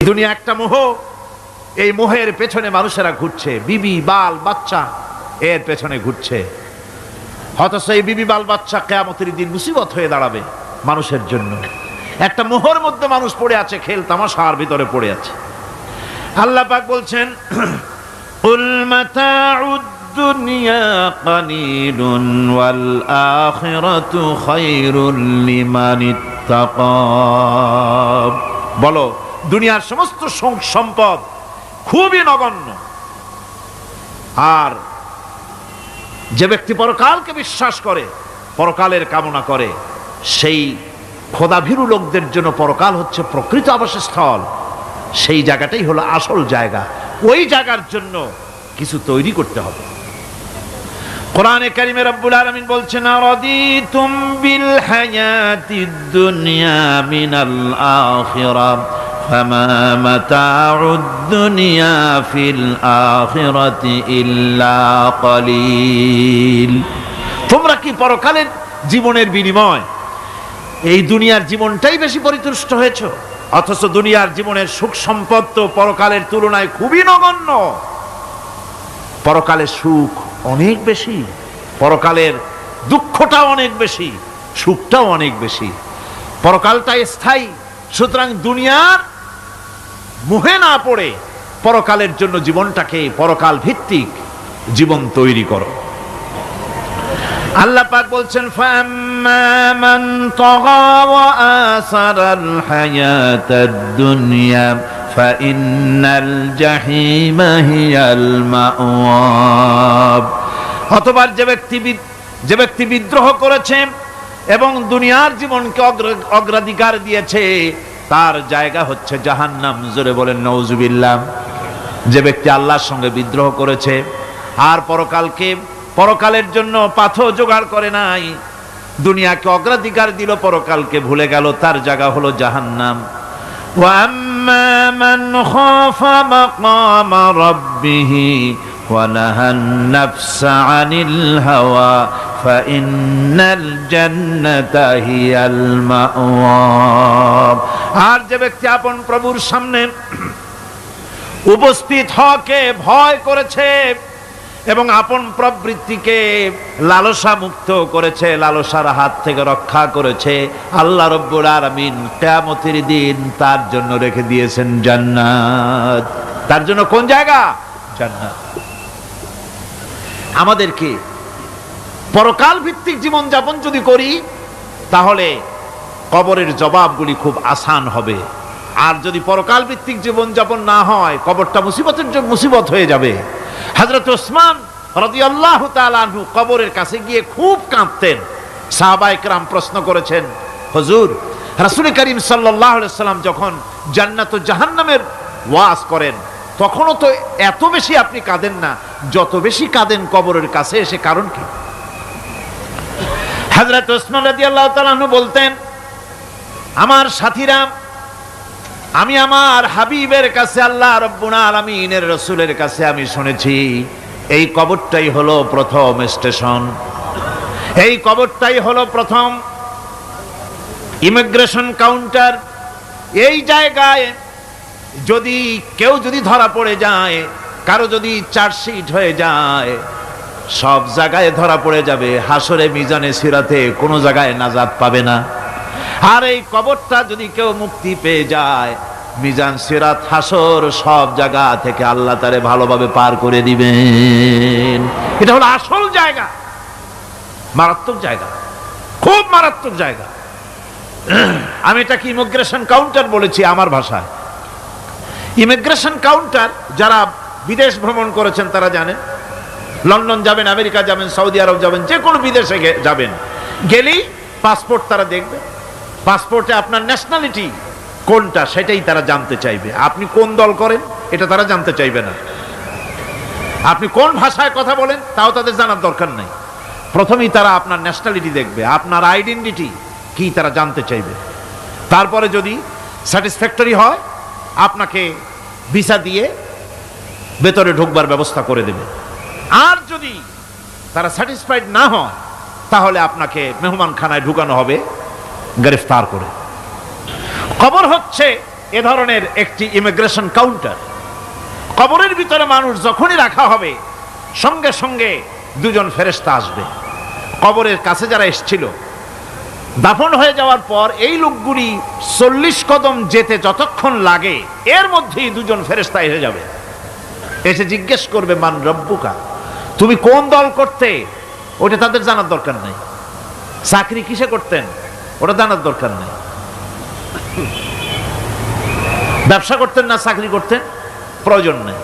দুনিয়া একটা মোহ, এই মোহের পেছনে মানুষেরা ঘুরছে, বিবি বাল বাচ্চা এর পেছনে ঘুরছে। অথচ এই বিবি বাল বাচ্চা কিয়ামতের দিন মুসিবত হয়ে দাঁড়াবে মানুষের জন্য। একটা মোহর মধ্যে মানুষ পড়ে আছে, খেল তামাশার ভিতরে পড়ে আছে। আল্লাহ পাক বলছেন, কুল মাতাউদ দুনিয়া কালিলুন ওয়াল আখিরাতু খায়রুল লিমান ইত্তাকা। বলো, দুনিয়ার সমস্ত সম্পদ খুবই নগণ্য, আর যে ব্যক্তি পরকালকে বিশ্বাস করে, পরকালের কামনা করে, সেই খোদাভীরু লোকদের জন্য পরকাল হচ্ছে প্রকৃত আবাসস্থল। সেই জায়গাটাই হলো আসল জায়গা। ওই জায়গার জন্য কিছু তৈরি করতে হবে। কোরআনে কারিমে রব্বুল আলামিন বলছেন, আরাদিতুম বিল হায়াতিদ দুনিয়া মিনাল আখিরাহ ফামা মাতাউদ দুনিয়া ফিল আখিরাতি ইল্লা কলিল। তোমরা কি পরকালের জীবনের বিনিময় এই দুনিয়ার জীবনটাই বেশি পরিতুষ্ট হয়েছো? অথচ দুনিয়ার জীবনের সুখ সম্পদ তো পরকালের তুলনায় খুবই নগণ্য। পরকালের সুখ অনেক বেশি, পরকালের দুঃখটা অনেক বেশি, সুখটাও অনেক বেশি। পরকালটা স্থায়ী, সুতরাং দুনিয়ার মোহে না পড়ে পরকালের জন্য জীবনটাকে পরকাল ভিত্তিক জীবন তৈরি করো। আল্লাহ পাক বলছেন, ফাম্মা মান তাগা ওয়া আসারাল হায়াতাদ দুনিয়া ফাইন্নাল জাহিমা হিয়াল মাওয়াব। অতঃপর যে ব্যক্তি বিদ্রোহ করেছে এবং দুনিয়ার জীবনকে অগ্রাধিকার দিয়েছে, তার জায়গা হচ্ছে জাহান্নাম। জোরে বলেন নাউজুবিল্লাহ। যে ব্যক্তি আল্লাহর সঙ্গে বিদ্রোহ করেছে আর পরকালের জন্য পাথর জোগাড় করে নাই, দুনিয়াকে অগ্রাধিকার দিল, পরকালকে ভুলে গেল, তার জায়গা হলো জাহান্নাম। ওয়া আম্মা মান খাফা মাকামা রাব্বিহি ওয়া নাহান নাফসা আনিল হাওয়া ফাইন্নাল জান্নাতা হিয়াল মাওয়া। আর যে ব্যক্তি আপন প্রভুর সামনে উপস্থিত হওয়াকে ভয় করেছে এবং আপন প্রবৃত্তিকে লালসা মুক্ত করেছে, লালসার হাত থেকে রক্ষা করেছে, আল্লাহ রব্বুল আলামিন কিয়ামতের দিন তার জন্য রেখে দিয়েছেন জান্নাত। তার জন্য কোন জায়গা? জান্নাত। আমাদেরকে পরকাল ভিত্তিক জীবন যাপন যদি করি, তাহলে কবরের জবাবগুলি খুব আসান হবে। আর যদি পরকাল ভিত্তিক জীবন যাপন না হয়, কবরটা মুসিবত হয়ে যাবে। হযরত ওসমান রাদিয়াল্লাহু তাআলা আনহু কবরের কাছে গিয়ে খুব কাঁদতেন। সাহাবায়ে কেরাম প্রশ্ন করেছেন, হুজুর, রাসূল করিম সাল্লাল্লাহু আলাইহি সাল্লাম যখন জান্নাত ও জাহান্নামের ওয়াজ করেন, তখনও তো এত বেশি আপনি কাঁদেন না, যত বেশি কাঁদেন কবরের কাছে এসে, কারণ কি? হযরত ওসমান রাদিয়াল্লাহু তাআলা আনহু বলতেন, আমার সাথীরা, আমি আমার হাবিবের কাছে, আল্লাহ রাব্বুল আলামিনের রাসূলের কাছে আমি শুনেছি, এই কবরটাই হলো প্রথম স্টেশন, এই কবরটাই হলো প্রথম ইমিগ্রেশন কাউন্টার। এই জায়গায় কেউ যদি ধরা পড়ে যায়, কারো যদি চার্জশিট হয়ে যায়, সব জায়গায় ধরা পড়ে যাবে। হাসরে, মিজানে, সিরাতে কোনো জায়গায় নাজাত পাবে না। আর এই কবরটা যদি কেউ মুক্তি পেয়ে যায়, মিজান, সিরাত, হাসর সব জায়গা থেকে আল্লাহ তারে ভালোভাবে পার করে দিবেন। এটা হলো আসল জায়গা, মারাত্মক জায়গা, খুব মারাত্মক জায়গা। আমি এটাকে ইমিগ্রেশন কাউন্টার বলেছি আমার ভাষায়। ইমিগ্রেশন কাউন্টার, যারা বিদেশ ভ্রমণ করেছেন তারা জানেন। লন্ডন যাবেন, আমেরিকা যাবেন, সৌদি আরব যাবেন, যে কোনো বিদেশে যাবেন, গেলেই পাসপোর্ট তারা দেখবে। পাসপোর্টে আপনার ন্যাশনালিটি কোনটা সেটাই তারা জানতে চাইবে। আপনি কোন দল করেন এটা তারা জানতে চাইবে না। আপনি কোন ভাষায় কথা বলেন তাও তাদের জানার দরকার নাই। প্রথমেই তারা আপনার ন্যাশনালিটি দেখবে, আপনার আইডেন্টিটি কি তারা জানতে চাইবে। তারপরে যদি স্যাটিসফ্যাক্টরি হয়, আপনাকে ভিসা দিয়ে ভেতরে ঢুকবার ব্যবস্থা করে দেবে। আর যদি তারা স্যাটিসফাইড না হয়, তাহলে আপনাকে মেহমানখানায় ঢুকানো হবে গ্রেফতার করে। কবর হচ্ছে এ ধরনের একটি ইমিগ্রেশন কাউন্টার। কবরের ভিতরে মানুষ যখনই রাখা হবে সঙ্গে সঙ্গে দুজন ফেরেশতা আসবে। কবরের কাছে যারা এসেছিল দাফন হয়ে যাওয়ার পর এই লোকগুলি 40 কদম যেতে যতক্ষণ লাগে এর মধ্যেই দুজন ফেরেশতা এসে যাবে, এসে জিজ্ঞেস করবে মান রব্বুকা, তুমি কোন দল করতে? ওটা তাদের জানার দরকার নাই। চাকরি কিসে করতেন ওটা জানার দরকার নাই। ব্যবসা করতেন না চাকরি করতেন প্রয়োজন নেই।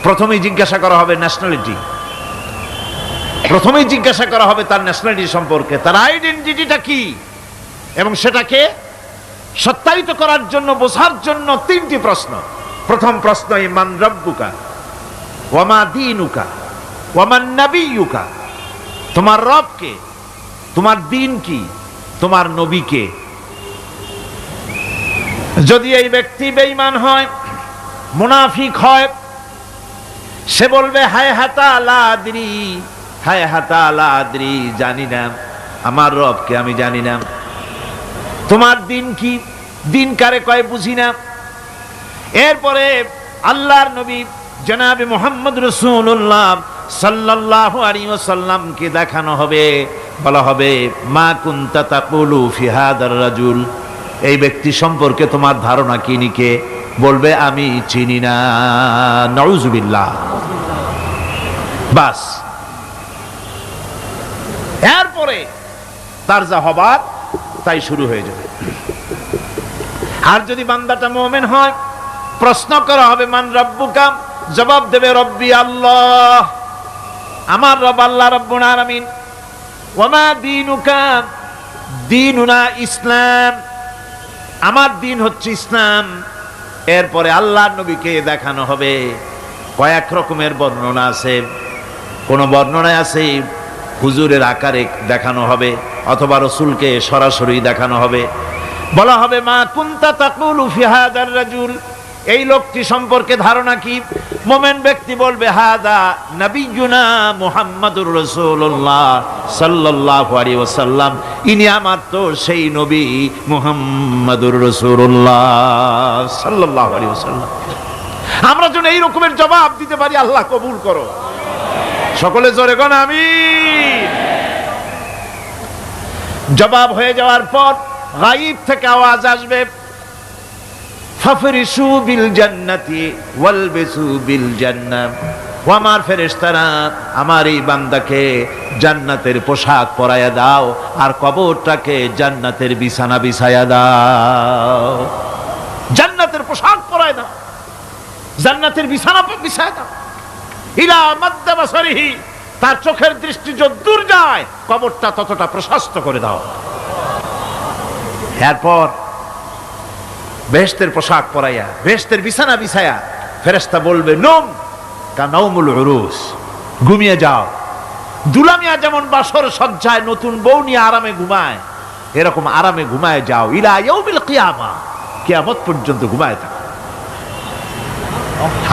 প্রথমেই জিজ্ঞাসা করা হবে ন্যাশনালিটি, প্রথমেই জিজ্ঞাসা করা হবে তার ন্যাশনালিটি সম্পর্কে, তার আইডেন্টিটিটা কি, এবং সেটাকে সত্যায়িত করার জন্য বোঝার জন্য 3টি প্রশ্ন। প্রথম প্রশ্ন মান রব্বুকা ওয়া মা দীনুকা ওয়া মান নাবিয়ুকা, তোমার রব কে, তোমার দ্বীন কি, তোমার নবী কে। যদি এই ব্যক্তি বেঈমান হয়, মুনাফিক হয়, সে বলবে হায় হাতা লা আদরি, হায় হাতা লা আদরি, জানি না আমার রবকে, আমি জানি না। তোমার দিন কি, দিন কারে কয় বুঝি না। এরপরে আল্লাহর নবী জনাবে মুহাম্মদ রাসূলুল্লাহ সাল্লাল্লাহু আলাইহি ওয়াসাল্লামকে দেখানো হবে, বলা হবে মা কুনতা তাকুলু ফি হাদার রাজুল, এই ব্যক্তি সম্পর্কে তোমার ধারণা কি নিকে, বলবে আমি চিনি না। নাউযুবিল্লাহ। বাস, এরপরে তার যা হবার তাই শুরু হয়ে যাবে। আর যদি বান্দাটা মুমিন হয়, প্রশ্ন করা হবে মান রব্বুকা, জবাব দেবে রব্বি আল্লাহ, আমার রব আল্লাহ রাব্বুল আলামিন। ওয়া মা দীনুকা, দীনুনা ইসলাম, আমার দিন হচ্ছে ইসলাম। এরপরে আল্লাহর নবীকে দেখানো হবে। কয়েক রকমের বর্ণনা আছে, কোন বর্ণনায় আছে হুজুরের আকারে দেখানো হবে, অথবা রাসূলকে সরাসরি দেখানো হবে। বলা হবে মা কুনতা তাকুলু ফি হাদার রাজুল, এই লোকটি সম্পর্কে ধারণা কি। মুমিন ব্যক্তি বলবে হাদা নবিয়ুনা মুহাম্মাদুর রাসূলুল্লাহ সাল্লাল্লাহু আলাইহি ওয়াসাল্লাম, ইনি আমার তো সেই নবী মুহাম্মাদুর রাসূলুল্লাহ সাল্লাল্লাহু আলাইহি ওয়াসাল্লাম। আমরা যেন এই রকমের জবাব দিতে পারি, আল্লাহ কবুল করো। সকলে জোরে কোন আমিন। জবাব হয়ে যাওয়ার পর গায়ব থেকে আওয়াজ আসবে ফাফরিশু বিল জান্নাতি ওয়ালবিসু বিল জান্নাহ, ও আমার ফেরেশতারা আমার এই বান্দাকে জান্নাতের পোশাক পরায়া দাও আর কবরটাকে জান্নাতের বিছানা বিছায়া দাও। জান্নাতের পোশাক পরায়া দাও, জান্নাতের বিছানা বিছায়া দাও। ইলা মাদ্দা বাসারিহি, তার চোখের দৃষ্টি যতদূর যায় কবরটা ততটা প্রশস্ত করে দাও। এরপর বেহেশতের পোশাক পরাইয়া বেহেশতের বিছানা বিছায়া ফেরেশতা বলবে নম কানাউমুল উরুস, ঘুমিয়ে যাও। দুলামিয়া যেমন বাসর সজ্জায় নতুন বউ নিয়ে আরামে ঘুমায়, এরকম আরামে ঘুমায় যাও। ইলা ইয়াউমিল কিয়ামা, কিয়ামত পর্যন্ত ঘুমায় থাকো,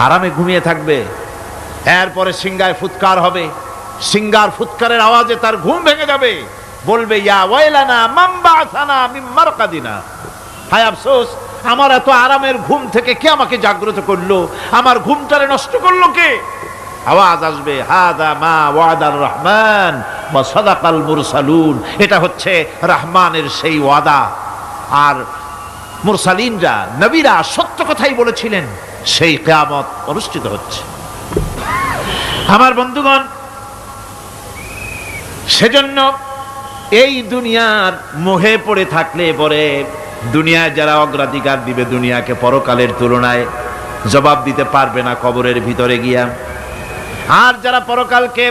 আরামে ঘুমিয়ে থাকবে। এরপরে সিংগায় ফুৎকার হবে, সিংগার ফুৎকারের আওয়াজে তার ঘুম ভেঙে যাবে। বলবে ইয়া ওয়াইলানা মান বা'সানা মিন মারকাদিনা, হায় আফসোস, আমার এত আরামের ঘুম থেকে কে আমাকে জাগ্রত করলো, আমার ঘুমটারে নষ্ট করলো কে। আওয়াজ আসবে হাদা মা ওয়াদার রহমান ওয়া সাদাকাল মুরসালুন, এটা হচ্ছে রহমানের সেই ওয়াদা, আর মুরসালিনরা নবীরা সত্য কথাই বলেছিলেন, সেই কিয়ামত অনুষ্ঠিত হচ্ছে। আমার বন্ধুগণ, সেজন্য এই দুনিয়ার মোহে পড়ে থাকলে পরে দুনিয়ায় যারা অগ্রাধিকার দিবে দুনিয়াকে পরকালের তুলনায়, জবাব দিতে পারবে না কবরের ভিতরে গিয়া। আর যারা পরকালকে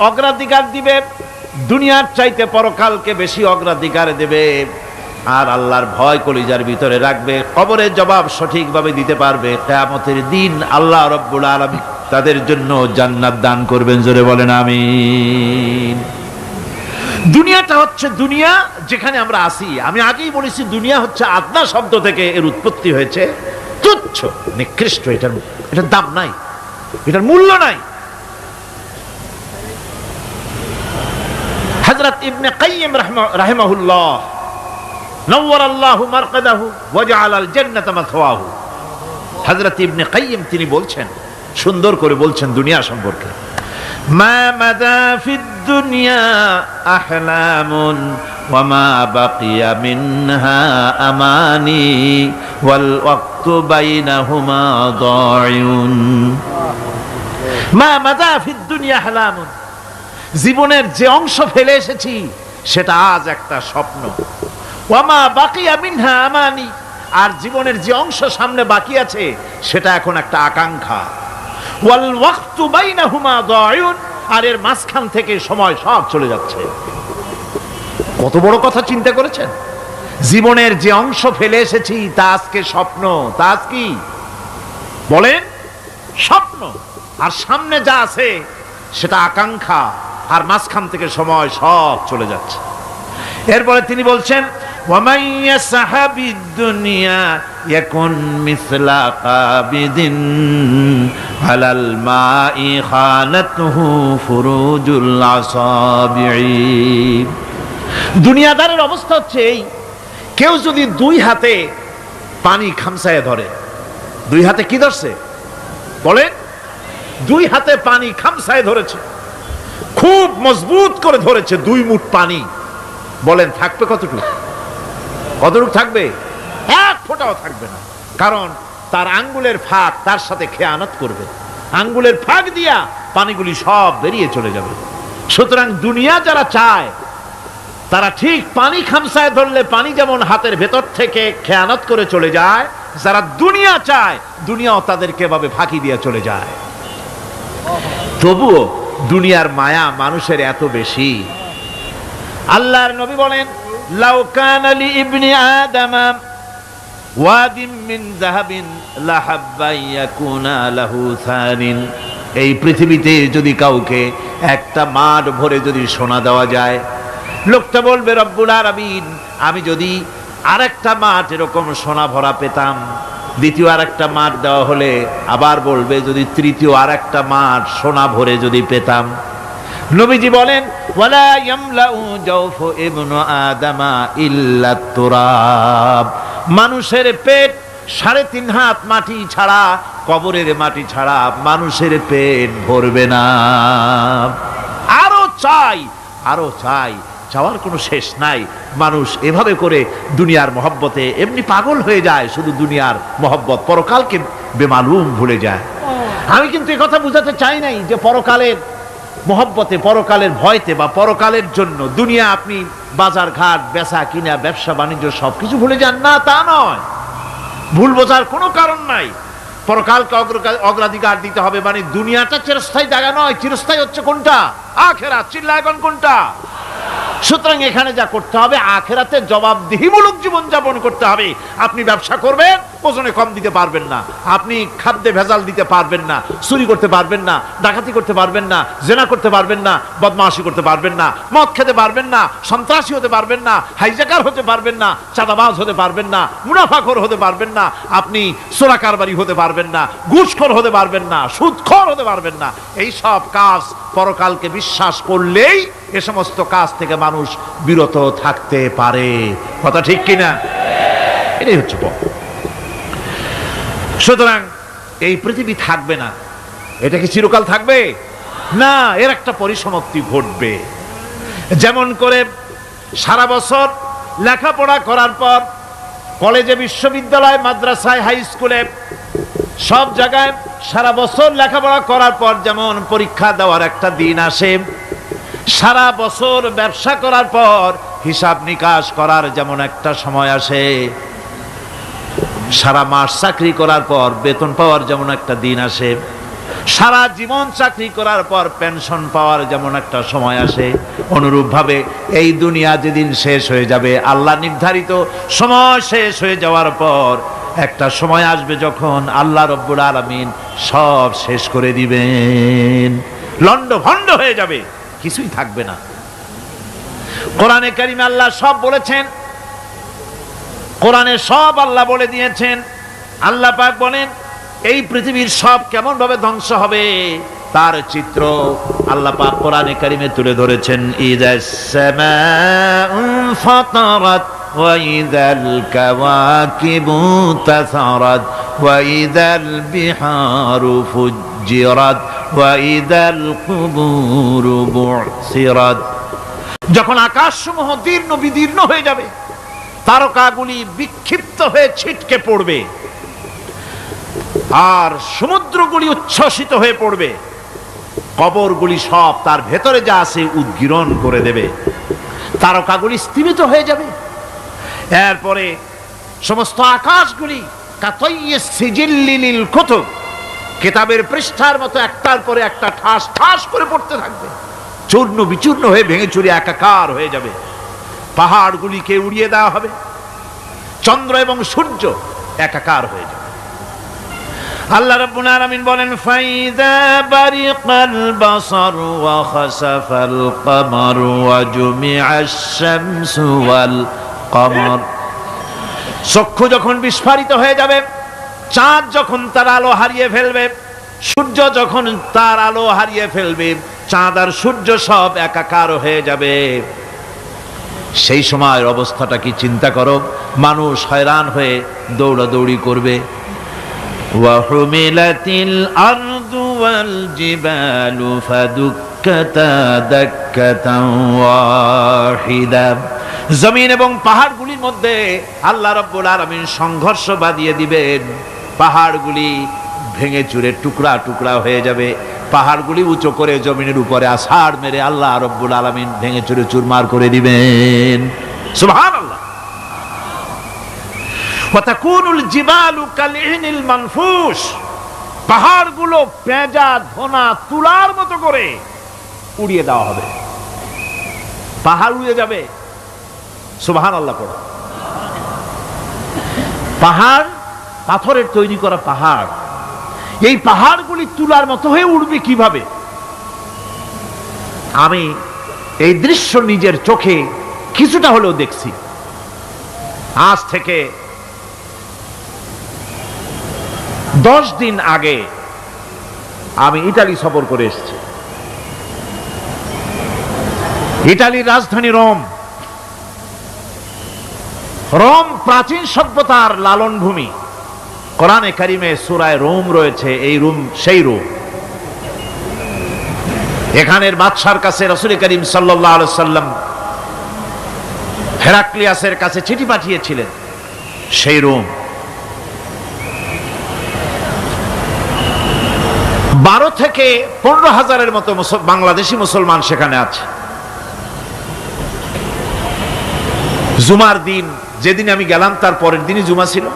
অগ্রাধিকার দিবে, দুনিয়ার চাইতে পরকালকে বেশি অগ্রাধিকার দেবে, আর আল্লাহর ভয় কলিজার ভিতরে রাখবে, কবরের জবাব সঠিকভাবে দিতে পারবে, কিয়ামতের দিন আল্লাহ রাব্বুল আলামিন তাদের জন্য জান্নাত দান করবেন। জোরে বলেন আমিন। দুনিয়াটা হচ্ছে দুনিয়া যেখানে আমরা আছি। আমি আগেই বলেছি দুনিয়া হচ্ছে আদনা শব্দ থেকে এর উৎপত্তি হয়েছে, তুচ্ছ নিকৃষ্ট, এটার দাম নাই, এটার মূল্য নাই। হযরত ইবনে কাইয়িম রাহিমাহুল্লাহ নাওয়ারাল্লাহু মারকাদাহু ওয়া জাআলাল জান্নাতা মাথওয়াহু। হযরত ইবনে কাইয়্যিম তিনি বলছেন, সুন্দর করে বলছেন দুনিয়া সম্পর্কে, মা মাদা ফিদ দুনিয়া আহলামুন ওয়া মা বাকিয়া মিনহা আমানি ওয়াল ওয়াক্তু বাইনাহুমা দায়ুন। মা মাদা ফিদ দুনিয়া আহলামুন, জীবনের যে অংশ ফেলে এসেছি সেটা আজ একটা স্বপ্ন। ওয়া মা বাকিয়া মিনহা আমানি, আর জীবনের যে অংশ সামনে বাকি আছে সেটা এখন একটা আকাঙ্ক্ষা। ওয়াল ওয়াক্তু বাইনাহুমা দায়ুন, আর এর মাঝখান থেকে সময় সব চলে যাচ্ছে। কত বড় কথা চিন্তা করেছেন? জীবনের যে অংশ ফেলে এসেছি তা আজকে স্বপ্ন, তা আজ কি বলেন? স্বপ্ন। আর সামনে যা আছে সেটা আকাঙ্ক্ষা, আর মাঝখান থেকে সময় সব চলে যাচ্ছে। এরপরে তিনি বলছেন, ওয়ামান ইয়াসহাবিদ দুনিয়া ইয়াকুন মিসলা কাবিদিন আলাল মাই খানাতুহু ফুরুজুল আসাবিঈ। দুনিয়াদারের অবস্থা হচ্ছে এই, কেউ যদি দুই হাতে পানি খামসায় ধরে, দুই হাতে কি ধরছে বলেন? দুই হাতে পানি খামসায় ধরেছে, খুব মজবুত করে ধরেছে, দুই মুঠ পানি। বলেন থাকবে কতটুকু? কতটুকু থাকবে? এক ফোঁটাও থাকবে না, কারণ তার আঙ্গুলের ফাঁক তার সাথে খেয়ানত করবে, আঙ্গুলের ফাঁক দিয়া পানিগুলি সব বেরিয়ে চলে যাবে। সুতরাং দুনিয়া যারা চায় তারা ঠিক পানি খামসায় ধরলে পানি যেমন হাতের ভেতর থেকে খেয়ানত করে চলে যায়, যারা দুনিয়া চায় দুনিয়াও তাদেরকে এভাবে ফাঁকি দিয়ে চলে যায়। তবুও দুনিয়ার মায়া মানুষের এত বেশি। আল্লাহর নবী বলেন, লাউ কানা লি ইবনি আদম ওয়াদিম মিন যাহাবিন লাহাব্বা ইয়াকুনা লাহু থানিন। এই পৃথিবীতে যদি কাউকে একটা মাঠ ভরে যদি সোনা দেওয়া যায়, লোকটা বলবে রব্বুল আলামিন, আমি যদি আরেকটা মাঠ এরকম সোনা ভরা পেতাম। দ্বিতীয় আরেকটা মাঠ দেওয়া হলে আবার বলবে যদি তৃতীয় আরেকটা মাঠ সোনা ভরে যদি পেতাম। নবীজি বলেন, ওয়ালা ইয়ামলাউ জাওফু ইবনু আদামা ইল্লা তুরাব। মানুষের পেট 3.5 হাত মাটি ছাড়া, কবরের মাটি ছাড়া মানুষের পেট ভরবে না। আরো চাই, আরো চাই, চাওয়ার কোনো শেষ নাই। মানুষ এভাবে করে দুনিয়ার মহব্বতে এমনি পাগল হয়ে যায়, শুধু দুনিয়ার মহব্বত, পরকালকে বেমালুম ভুলে যায়। আমি কিন্তু এই কথা বুঝাতে চাই নাই যে পরকালের মহব্বতে, পরকালের ভয়তে বা পরকালের জন্য দুনিয়া আপনি বাজার ঘাট, বেচা কিনা, ব্যবসা বাণিজ্য সবকিছু ভুলে যান, না তা নয়। ভুল বোঝার কোনো কারণ নাই। পরকালকে অগ্রাধিকার দিতে হবে, মানে দুনিয়াটা চিরস্থায়ী জায়গা নয়। চিরস্থায়ী হচ্ছে কোনটা? আখিরাত। চিল্লা এখন কোনটা? সুতরাং এখানে যা করতে হবে, আখিরাতে জবাবদিহিমূলক জীবন যাপন করতে হবে। আপনি ব্যবসা করবেন, ওজনে কম দিতে পারবেন না। আপনি খাদ্যে ভেজাল দিতে পারবেন না, চুরি করতে পারবেন না, ডাকাতি করতে পারবেন না, জেনা করতে পারবেন না, বদমাশি করতে পারবেন না, মদ খেতে পারবেন না, সন্ত্রাসী হতে পারবেন না, হাইজ্যাকার হতে পারবেন না, চাঁদাবাজ হতে পারবেন না, মুনাফাখোর হতে পারবেন না, আপনি চোরা কারবারি হতে পারবেন না, ঘুষখোর হতে পারবেন না, সুদখোর হতে পারবেন না। এই সব কাজ পরকালকে বিশ্বাস করলেই এ সমস্ত কাজ থেকে মানুষ বিরত থাকতে পারে। কথা ঠিক কিনা? এটাই হচ্ছে পথ। সুতরাং এই পৃথিবী থাকবে না, এটা কি চিরকাল থাকবে না? এর একটা পরিসমাপ্তি ঘটবে। যেমন করে সারা বছর লেখাপড়া করার পর কলেজে, বিশ্ববিদ্যালয়, মাদ্রাসায়, হাই স্কুলে, সব জায়গায় সারা বছর লেখাপড়া করার পর যেমন পরীক্ষা দেওয়ার একটা দিন আসে, সারা বছর ব্যবসা করার পর হিসাব নিকাশ করার যেমন একটা সময় আসে, সারা মাস চাকরি করার পর বেতন পাওয়ার যেমন একটা দিন আসে, সারা জীবন চাকরি করার পর পেনশন পাওয়ার যেমন একটা সময় আসে, অনুরূপভাবে এই দুনিয়া যেদিন শেষ হয়ে যাবে, আল্লাহ নির্ধারিত সময় শেষ হয়ে যাওয়ার পর একটা সময় আসবে যখন আল্লাহ রব্বুল আলামিন সব শেষ করে দিবেন, লন্ডভন্ড হয়ে যাবে, কিছুই থাকবে না। কোরআনে কারিমে আল্লাহ সব বলেছেন, কোরআনে সব আল্লাহ বলে দিয়েছেন। আল্লাহ পাক বলেন এই পৃথিবীর সব কেমন ভাবে ধ্বংস হবে তার চিত্র আল্লাহ পাক কোরআনে কারিমে তুলে ধরেছেন। ইযাস সামাউ ফাতারাত وإذا الكواكب انتثرت وإذا البحار فجرت وإذا القبور بعثرت। যখন আকাশসমূহ দীর্ণ বিদীর্ণ হয়ে যাবে, তারকাগুলি বিক্ষিপ্ত হয়ে ছিটকে পড়বে, আর সমুদ্রগুলি উচ্ছ্বসিত হয়ে পড়বে, কবরগুলি সব তার ভেতরে যা আছে উদ্গীরণ করে দেবে, তারকাগুলি স্থিমিত হয়ে যাবে। এরপরে সমস্ত আকাশগুলি কাতাইয়িস সিজিল্লিল কুতুব, কিতাবের পৃষ্ঠার মতো একটার পরে একটা ঠাস ঠাস করে পড়তে থাকবে, চূর্ণ বিচূর্ণ হয়ে ভেঙে চুরে একাকার হয়ে যাবে। পাহাড়গুলিকে উড়িয়ে দেওয়া হবে, চন্দ্র এবং সূর্য একাকার হয়ে যাবে। আল্লাহ রাব্বুল আলামিন বলেন, ফাইযা বারিকাল বাসার ওয়া খাসাফাল কমার ওয়া জুমিআশ শামসু ওয়াল কমর। চক্ষু যখন বিস্ফারিত হয়ে যাবে, চাঁদ যখন তার আলো হারিয়ে ফেলবে, সূর্য যখন তার আলো হারিয়ে ফেলবে, চাঁদ আর সূর্য সব একাকার হয়ে যাবে, সেই সময়ের অবস্থাটা কি চিন্তা করো। মানুষ হয়রান হয়ে দৌড়াদৌড়ি করবে। ওয়াহুমিলাতিল আরদু ওয়াল জিবালু ফাদুক্কাতা দাক্কাতান ওয়াহিদা। জমিন এবং পাহাড়গুলির মধ্যে আল্লাহ রাব্বুল আলামিন সংঘর্ষ বাঁধিয়ে দিবেন, পাহাড়গুলি ভেঙে চুরে টুকরা টুকরা হয়ে যাবে, পাহাড়গুলি উঁচু করে জমিনের উপরে আছাড় মেরে আল্লাহ রাব্বুল আলামিন ভেঙে চুরে চুরমার করে দিবেন। সুবহানাল্লাহ। ওয়া তাকুনুল জিবালু কালইনিল মানফুস, পাহাড়গুলো পেঁজা ধোনা তুলার মতো করে উড়িয়ে দেওয়া হবে, পাহাড় উড়ে যাবে। সুবহানাল্লাহ পড়ো। পাহাড় পাথরের তৈরি করা পাহাড়, এই পাহাড়গুলি তুলার মতো হয়ে উড়বে কিভাবে? আমি এই দৃশ্য নিজের চোখে কিছুটা হলেও দেখছি। আজ থেকে 10 দিন আগে আমি ইতালি সফর করে এসেছি। ইতালির রাজধানী রোম। রোম প্রাচীন সভ্যতার লালন ভূমি। কোরআনে কারিমে সূরায়ে রোম রয়েছে, এই রোম সেই রোম। এখানের বাদশার কাছে রাসূল করিম সাল্লাল্লাহু আলাইহি সাল্লাম হেরাক্লিয়াসের কাছে চিঠি পাঠিয়েছিলেন, সেই রোম। 12 থেকে 15,000-এর মতো বাংলাদেশি মুসলমান সেখানে আছে। জুমার দিন, যেদিন আমি গেলাম তার পরের দিনই জুমা ছিল।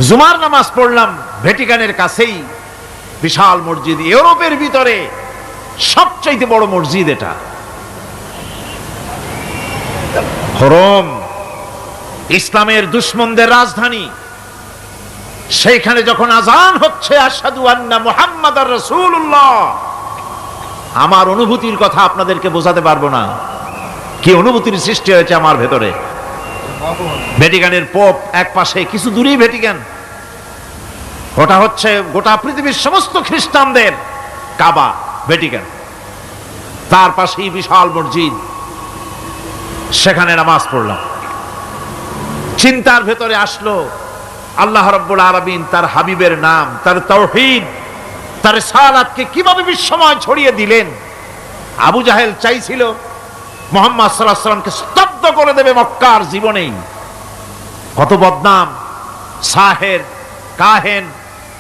জুমার নামাজ পড়লাম ভ্যাটিকানের কাছেই বিশাল মসজিদ, ইউরোপের ভিতরে সবচাইতে বড় মসজিদ এটা। রোম ইসলামের দুশমনদের রাজধানী। সেইখানে যখন আযান হচ্ছে আশহাদু আন্না মুহাম্মাদার রাসূলুল্লাহ, আমার অনুভূতির কথা আপনাদেরকে বোঝাতে পারবো না, কি অনুভূতির সৃষ্টি হয়েছে আমার ভেতরে। ভ্যাটিকানের পোপ এক পাশে, কিছু দূরেই ভ্যাটিকান, ওটা হচ্ছে গোটা পৃথিবীর সমস্ত খ্রিস্টানদের কাবা, ভ্যাটিকান। তার পাশেই বিশাল মসজিদ, সেখানে নামাজ পড়লাম। চিন্তার ভেতরে আসলো আল্লাহ রাব্বুল আলামিন তার হাবিবের নাম, তার তাওহীদ, তার রিসালাতকে কিভাবে বিশ্বময় ছড়িয়ে দিলেন। আবু জাহেল চাইছিল মুহাম্মদ সাল্লাল্লাহু আলাইহি ওয়াসাল্লামকে স্তব্ধ করে দেবে মক্কার জীবনেই। কত বদনাম, সাহের, কাহেন,